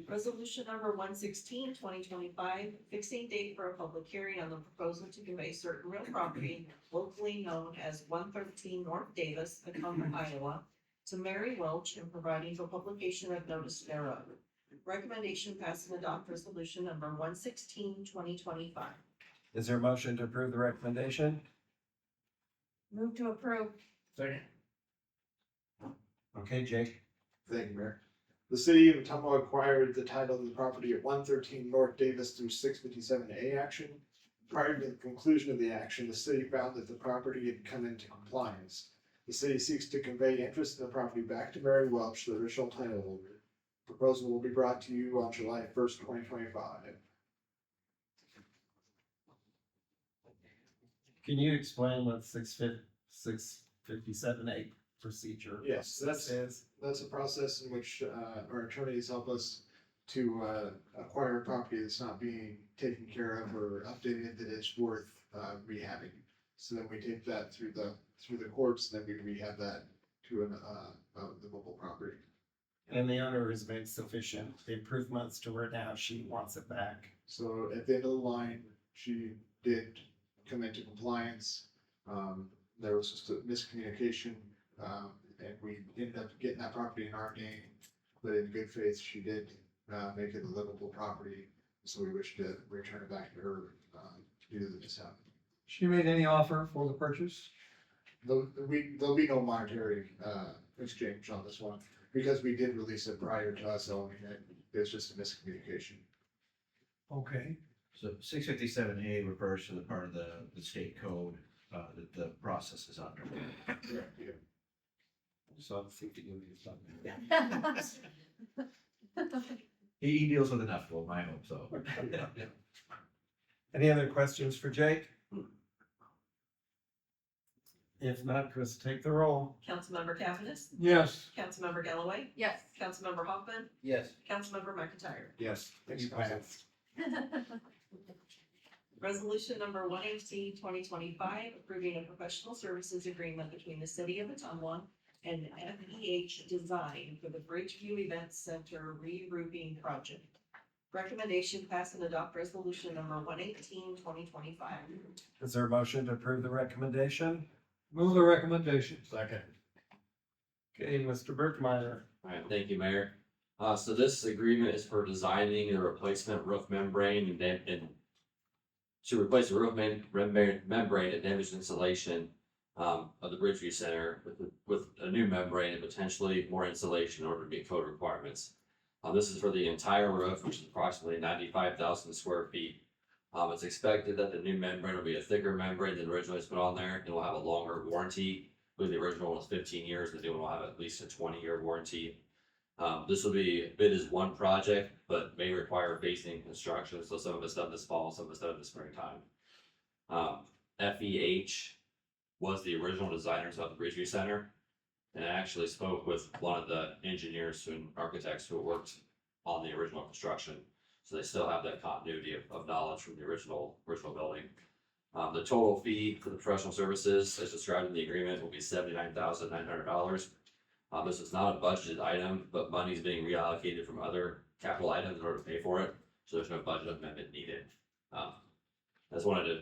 Speaker 3: Resolution number 116, 2025, fixing date for a public hearing on the proposal to convey certain real property locally known as 113 North Davis, Ottumwa, Iowa, to Mary Welch, and providing for publication of notice thereof. Recommendation pass and adopt resolution number 116, 2025.
Speaker 2: Is there a motion to approve the recommendation?
Speaker 4: Move to approve.
Speaker 7: Second.
Speaker 2: Okay, Jake.
Speaker 5: Thank you, Mayor. The city of Ottumwa acquired the title of the property at 113 North Davis through 657A action. Prior to the conclusion of the action, the city found that the property had come into compliance. The city seeks to convey interest in the property back to Mary Welch, the original title holder. Proposal will be brought to you on July 1st, 2025.
Speaker 2: Can you explain what 657A procedure?
Speaker 5: Yes,
Speaker 2: This is.
Speaker 5: That's a process in which our attorneys help us to acquire property that's not being taken care of or updated, that it's worth rehabbing. So then we take that through the courts, and then we rehab that to the livable property.
Speaker 2: And the owner has made sufficient improvements to where now she wants it back.
Speaker 5: So at the end of the line, she did come into compliance. There was just a miscommunication, and we ended up getting that property in our name. But in good faith, she did make it a livable property. So we wish to return it back to her due to the mishap.
Speaker 9: She made any offer for the purchase?
Speaker 5: There'll be no monetary It's James on this one, because we did release it prior to us owning it, it's just a miscommunication.
Speaker 9: Okay,
Speaker 12: So 657A refers to the part of the state code, that the process is under.
Speaker 5: Yeah.
Speaker 1: So I'm thinking you'll be something.
Speaker 12: He deals with enough of them, I hope so.
Speaker 2: Any other questions for Jake? If not, Chris, take the roll.
Speaker 3: Councilmember Cavanagh,
Speaker 11: Yes.
Speaker 3: Councilmember Galloway,
Speaker 4: Yes.
Speaker 3: Councilmember Hoffman,
Speaker 1: Yes.
Speaker 3: Councilmember McIntyre.
Speaker 7: Yes.
Speaker 5: Thanks, Council.
Speaker 3: Resolution number 118, 2025, approving a professional services agreement between the city of Ottumwa and FEH Design for the Bridgeview Event Center re-roofing project. Recommendation pass and adopt resolution number 118, 2025.
Speaker 2: Is there a motion to approve the recommendation?
Speaker 11: Move the recommendation.
Speaker 7: Second.
Speaker 2: Okay, Mr. Berkmeyer.
Speaker 14: All right, thank you, Mayor. So this agreement is for designing the replacement roof membrane and to replace the roof membrane and damaged insulation of the Bridgeview Center with a new membrane and potentially more insulation in order to meet code requirements. This is for the entire roof, which is approximately 95,000 square feet. It's expected that the new membrane will be a thicker membrane than originally was put on there, and will have a longer warranty. I believe the original one was 15 years, the new one will have at least a 20-year warranty. This will be bid as one project, but may require phasing construction, so some of it's done this fall, some of it's done in the springtime. FEH was the original designers of the Bridgeview Center, and I actually spoke with one of the engineers and architects who worked on the original construction. So they still have that continuity of knowledge from the original building. The total fee for the professional services, as described in the agreement, will be $79,900. This is not a budgeted item, but money is being reallocated from other capital items in order to pay for it. So there's no budget amendment needed. I just wanted to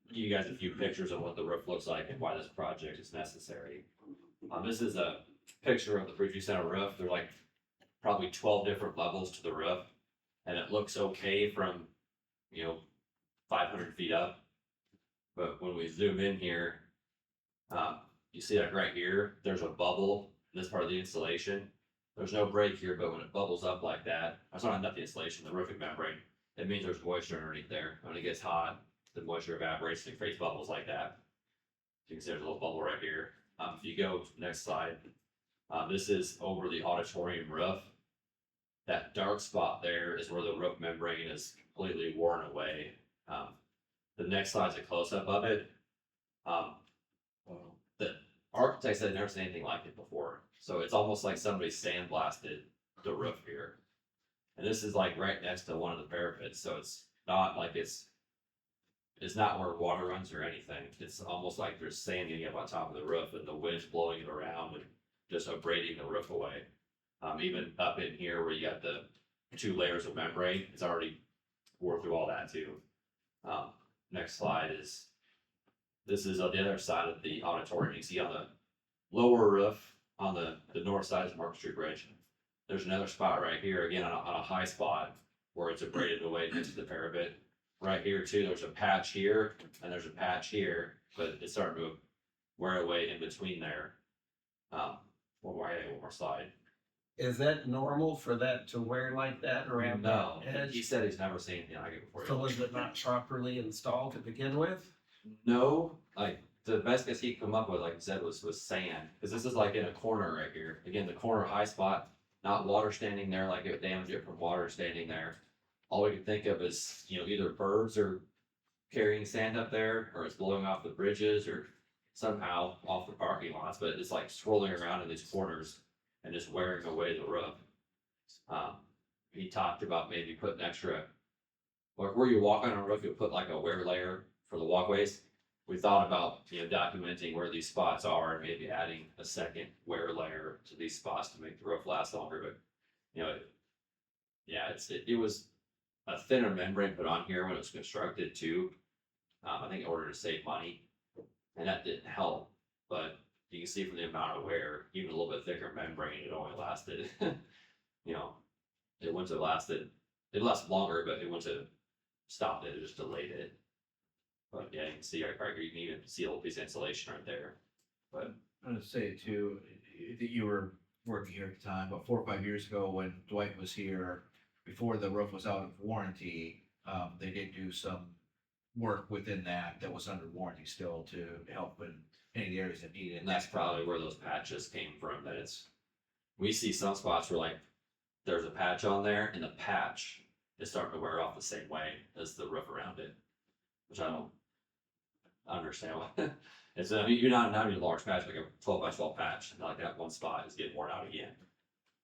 Speaker 14: give you guys a few pictures of what the roof looks like and why this project is necessary. This is a picture of the Bridgeview Center roof. There's like probably 12 different levels to the roof, and it looks okay from, 500 feet up. But when we zoom in here, you see like right here, there's a bubble in this part of the insulation. There's no break here, but when it bubbles up like that, that's not the insulation, the roofing membrane, it means there's moisture underneath there. When it gets hot, the moisture evaporates and it creates bubbles like that. You can see there's a little bubble right here. If you go to the next slide, this is over the auditorium roof. That dark spot there is where the roof membrane is completely worn away. The next slide's a close-up of it. The architect said they'd never seen anything like it before. So it's almost like somebody sandblasted the roof here. And this is like right next to one of the parapets, so it's not like it's not where water runs or anything. It's almost like there's sand getting up on top of the roof and the wind's blowing it around and just abrading the roof away. Even up in here where you got the 2 layers of membrane, it's already wore through all that too. Next slide is, this is on the other side of the auditorium. You see on the lower roof, on the north side of Market Street Bridge, there's another spot right here, again on a high spot where it's abraded away next to the parapet. Right here too, there's a patch here and there's a patch here, but it's starting to wear away in between there. One more slide.
Speaker 2: Is that normal for that to wear like that around
Speaker 14: No,
Speaker 2: the edge?
Speaker 14: he said he's never seen anything like it before.
Speaker 2: So was it not properly installed to begin with?
Speaker 14: No, like the best guess he could come up with, like I said, was sand, because this is like in a corner right here. Again, the corner high spot, not water standing there, like it would damage it from water standing there. All we can think of is, either birds are carrying sand up there, or it's blowing off the bridges, or somehow off the parking lots, but it's like swirling around in these corners and just wearing away the roof. He talked about maybe putting extra, like where you walk on a roof, you'll put like a wear layer for the walkways. We thought about, documenting where these spots are and maybe adding a second wear layer to these spots to make the roof last longer, but, it was a thinner membrane put on here when it was constructed too. I think in order to save money, and that didn't help, but you can see from the amount of wear, even a little bit thicker membrane, it only lasted, it wouldn't have lasted, it lasted longer, but it wouldn't have stopped it, it just delayed it. But yeah, you can see right here, you can even see a little piece of insulation right there. But
Speaker 12: I'm gonna say too, that you were working here at the time, but 4 or 5 years ago when Dwight was here, before the roof was out of warranty, they did do some work within that was under warranty still to help in any of the areas that needed it.
Speaker 14: And that's probably where those patches came from, that it's, we see some spots where like, there's a patch on there, and the patch is starting to wear off the same way as the roof around it, which I don't understand why. It's, I mean, you're not even a large patch, like a 12 by 12 patch, and like that one spot is getting worn out again.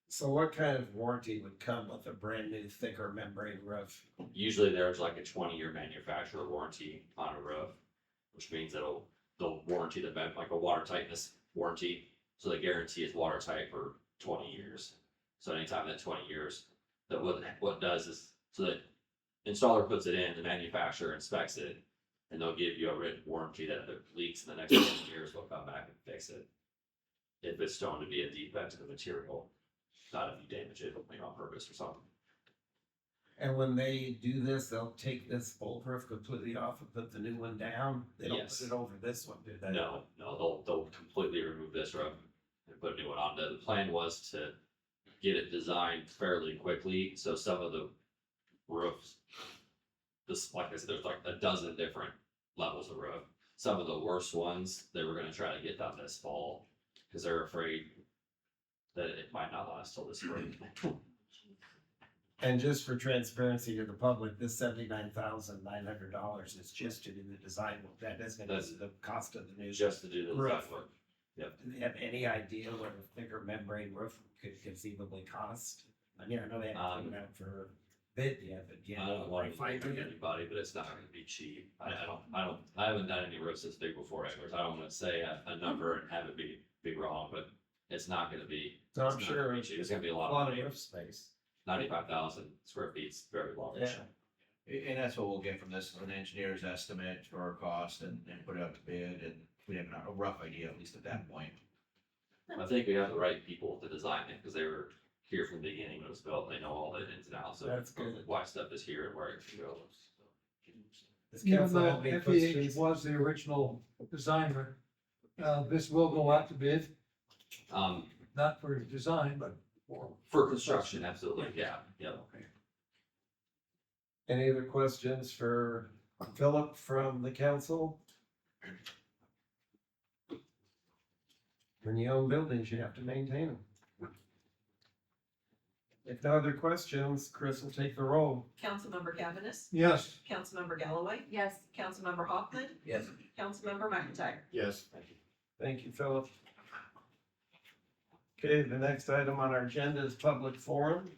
Speaker 2: So what kind of warranty would come with a brand new thicker membrane roof?
Speaker 14: Usually there's like a 20-year manufacturer warranty on a roof, which means they'll warranty the vent, like a water tightness warranty. So the guarantee is watertight for 20 years. So anytime that 20 years, that what it does is, so that installer puts it in, the manufacturer inspects it, and they'll give you a written warranty that if it leaks in the next 20 years, they'll come back and fix it. If it's shown to be a defect in the material, not if you damage it on purpose or something.
Speaker 2: And when they do this, they'll take this old roof completely off and put the new one down? They don't
Speaker 14: Yes.
Speaker 2: put it over this one, do they?
Speaker 14: No, they'll completely remove this roof and put a new one on. The plan was to get it designed fairly quickly, so some of the roofs, this, like I said, there's like a dozen different levels of roof. Some of the worst ones, they were gonna try to get done this fall, because they're afraid that it might not last till this spring.
Speaker 2: And just for transparency to the public, this $79,900 is just to do the design work. That doesn't
Speaker 14: That's-
Speaker 2: include the cost of the new.
Speaker 14: Just to do the design
Speaker 2: Roof.
Speaker 14: work.
Speaker 2: Do they have any idea what a thicker membrane roof could conceivably cost? I mean, I know they haven't put it out for bid yet, but yeah.
Speaker 14: I don't want to
Speaker 2: find
Speaker 14: find anybody, but it's not gonna be cheap. I haven't done any roofs this big before, anyways. I don't wanna say a number and have it be wrong, but it's not gonna be.
Speaker 2: So I'm
Speaker 14: it's not gonna
Speaker 2: sure
Speaker 14: be cheap. It's gonna be a
Speaker 2: a
Speaker 14: lot
Speaker 2: lot
Speaker 14: of
Speaker 2: of
Speaker 14: money.
Speaker 2: roof space.
Speaker 14: 95,000 square feet is very large.
Speaker 2: Yeah.
Speaker 12: And that's what we'll get from this, an engineer's estimate for our cost and put it out to bid, and we have a rough idea, at least at that point.
Speaker 14: I think we have the right people to design it, because they were here from the beginning when it was built. They know all the ins and outs of
Speaker 2: That's good.
Speaker 14: why stuff is here and where it should go.
Speaker 2: Does
Speaker 9: Even
Speaker 2: council
Speaker 9: though
Speaker 2: have any
Speaker 9: FEH
Speaker 2: questions?
Speaker 9: was the original designer, this will go out to bid, not for design, but
Speaker 14: For construction, absolutely, yeah.
Speaker 2: Any other questions for Philip from the council? When you own buildings, you have to maintain them. If no other questions, Chris will take the roll.
Speaker 3: Councilmember Cavanagh,
Speaker 9: yes.
Speaker 3: Councilmember Galloway,
Speaker 4: Yes.
Speaker 3: Councilmember Hoffman,
Speaker 2: Yes.
Speaker 3: Councilmember McIntyre.
Speaker 7: Yes.
Speaker 2: Thank you, Philip. Okay, the next item on our agenda is public forum.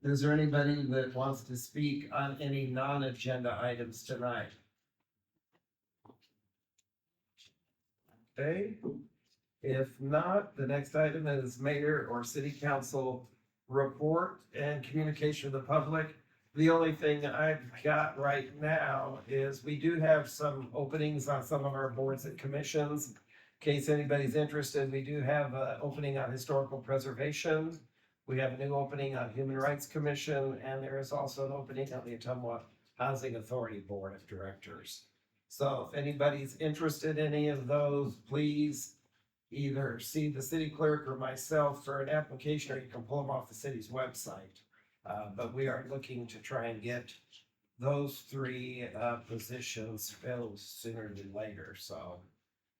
Speaker 2: Is there anybody that wants to speak on any non-agenda items tonight? Okay, if not, the next item is mayor or city council report and communication to the public. The only thing I've got right now is we do have some openings on some of our boards and commissions. In case anybody's interested, we do have an opening on historical preservation. We have a new opening on Human Rights Commission, and there is also an opening on the Ottumwa Housing Authority Board of Directors. So if anybody's interested in any of those, please either see the city clerk or myself for an application, or you can pull them off the city's website. But we are looking to try and get those three positions filled sooner than later. So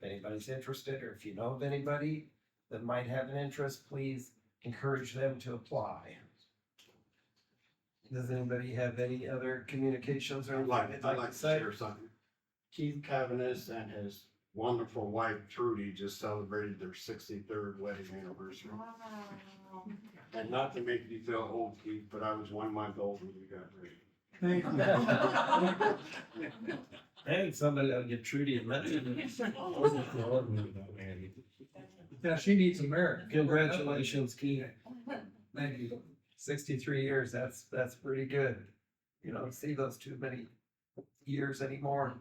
Speaker 2: if anybody's interested, or if you know of anybody that might have an interest, please encourage them to apply. Does anybody have any other communications or anything they'd
Speaker 7: I'd like
Speaker 2: to
Speaker 7: to
Speaker 2: say?
Speaker 7: share something. Keith Cavanagh and his wonderful wife Trudy just celebrated their 63rd wedding anniversary. And not to make you feel old, Keith, but I was 1 month old when we got married.
Speaker 9: Thank you.
Speaker 2: Hey, somebody will get Trudy a message.
Speaker 9: Yeah, she needs a merit.
Speaker 2: Congratulations, Keith.
Speaker 9: Thank you.
Speaker 2: 63 years, that's pretty good. You don't see those too many years anymore.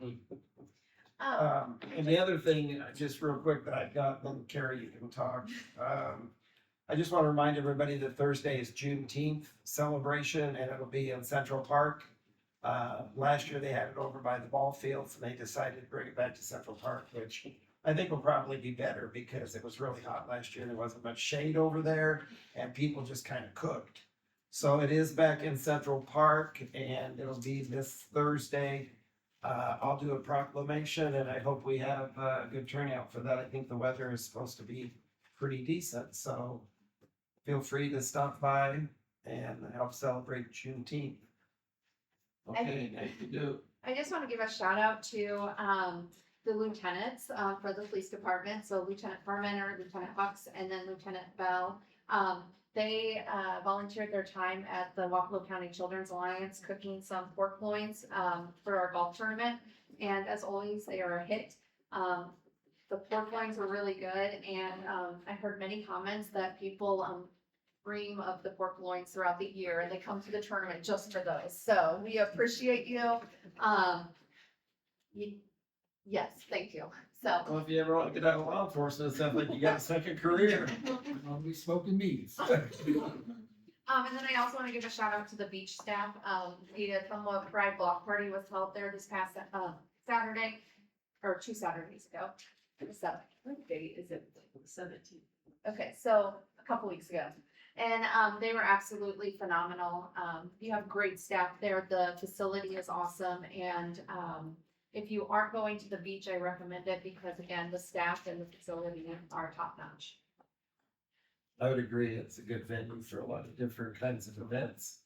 Speaker 2: And the other thing, just real quick that I've got, then Carrie, you can talk. I just want to remind everybody that Thursday is Juneteenth celebration, and it'll be in Central Park. Last year they had it over by the ball fields and they decided to bring it back to Central Park, which I think will probably be better because it was really hot last year. There wasn't much shade over there and people just kind of cooked. So it is back in Central Park and it'll be this Thursday. I'll do a proclamation and I hope we have a good turnout for that. I think the weather is supposed to be pretty decent, so feel free to stop by and help celebrate Juneteenth. Okay, now you do.
Speaker 4: I just want to give a shout out to the lieutenants for the police department. So Lieutenant Parmenter, Lieutenant Hux, and then Lieutenant Bell. They volunteered their time at the Wapello County Children's Alliance cooking some pork loins for our golf tournament. And as always, they are a hit. The pork loins were really good, and I heard many comments that people dream of the pork loins throughout the year, and they come to the tournament just for those. So we appreciate you. Yes, thank you. So.
Speaker 2: Well, if you ever want to get out of law enforcement, it sounds like you got a second career. I'll be smoking meats.
Speaker 4: And then I also want to give a shout out to the beach staff. The Ottumwa Pride Block Party was held there this past Saturday, or 2 Saturdays ago. What date is it?
Speaker 3: 17.
Speaker 4: Okay, so a couple weeks ago. And they were absolutely phenomenal. You have great staff there. The facility is awesome. And if you aren't going to the beach, I recommend it because again, the staff and the facility are top notch.
Speaker 2: I would agree. It's a good venue for a lot of different kinds of events.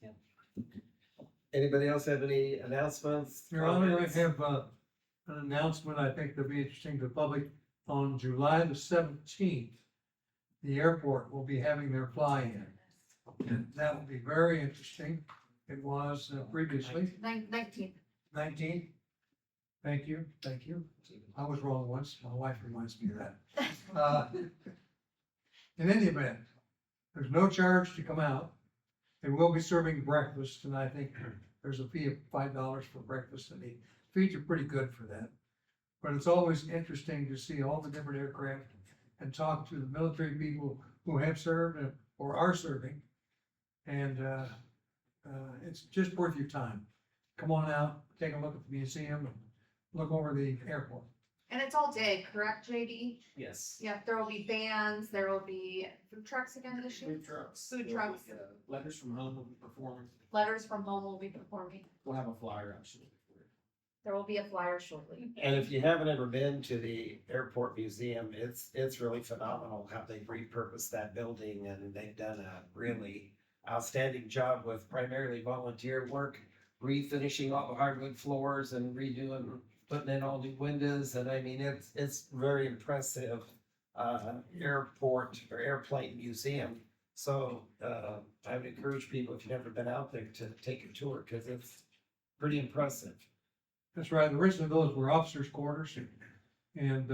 Speaker 2: Anybody else have any announcements?
Speaker 9: Your Honor, I
Speaker 2: comments?
Speaker 9: have an announcement I think that'll be interesting to the public. On July the 17th, the airport will be having their fly-in. And that will be very interesting. It was previously
Speaker 4: 19th.
Speaker 9: 19th. Thank you. I was wrong once. My wife reminds me of that. In any event, there's no charge to come out. They will be serving breakfast, and I think there's a fee of $5 for breakfast, and the fees are pretty good for that. But it's always interesting to see all the different aircraft and talk to the military people who have served or are serving. And it's just worth your time. Come on out, take a look at the museum, and look over the airport.
Speaker 4: And it's all day, correct, JD?
Speaker 1: Yes.
Speaker 4: Yeah, there will be bands, there will be food trucks again this year?
Speaker 1: Food trucks.
Speaker 4: Food trucks.
Speaker 1: Letters from home will be performed.
Speaker 4: Letters from home will be performing.
Speaker 1: We'll have a flyer actually.
Speaker 4: There will be a flyer shortly.
Speaker 2: And if you haven't ever been to the airport museum, it's really phenomenal how they've repurposed that building and they've done a really outstanding job with primarily volunteer work, refinishing all the hardwood floors and redoing, putting in all new windows. And I mean, it's very impressive, airport or airplane museum. So, I would encourage people, if you've never been out there, to take a tour because it's pretty impressive.
Speaker 9: That's right. Originally, those were officers' quarters, and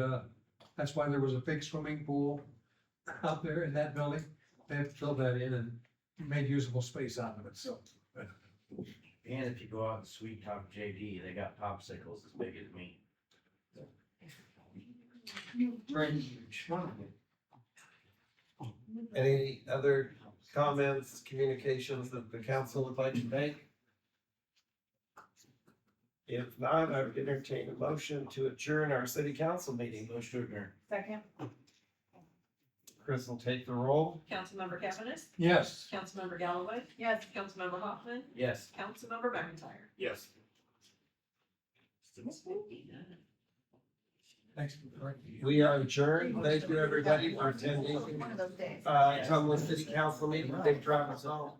Speaker 9: that's why there was a big swimming pool out there in that building. They have to fill that in and made usable space out of it, so.
Speaker 12: And if you go out and sweet talk JD, they got popsicles as big as me.
Speaker 2: Very huge. Any other comments, communications that the council would like to make? If not, I would entertain a motion to adjourn our city council meeting.
Speaker 12: Motion to adjourn.
Speaker 4: Second.
Speaker 2: Chris will take the roll.
Speaker 3: Councilmember Cavanagh.
Speaker 9: Yes.
Speaker 3: Councilmember Galloway.
Speaker 4: Yes.
Speaker 3: Councilmember Hoffman.
Speaker 12: Yes.
Speaker 3: Councilmember McIntyre.
Speaker 7: Yes.
Speaker 9: Thanks.
Speaker 2: We are adjourned. Thank you, everybody, for attending,
Speaker 4: One of those days.
Speaker 2: Ottumwa City Council meeting. Big Travis Hall.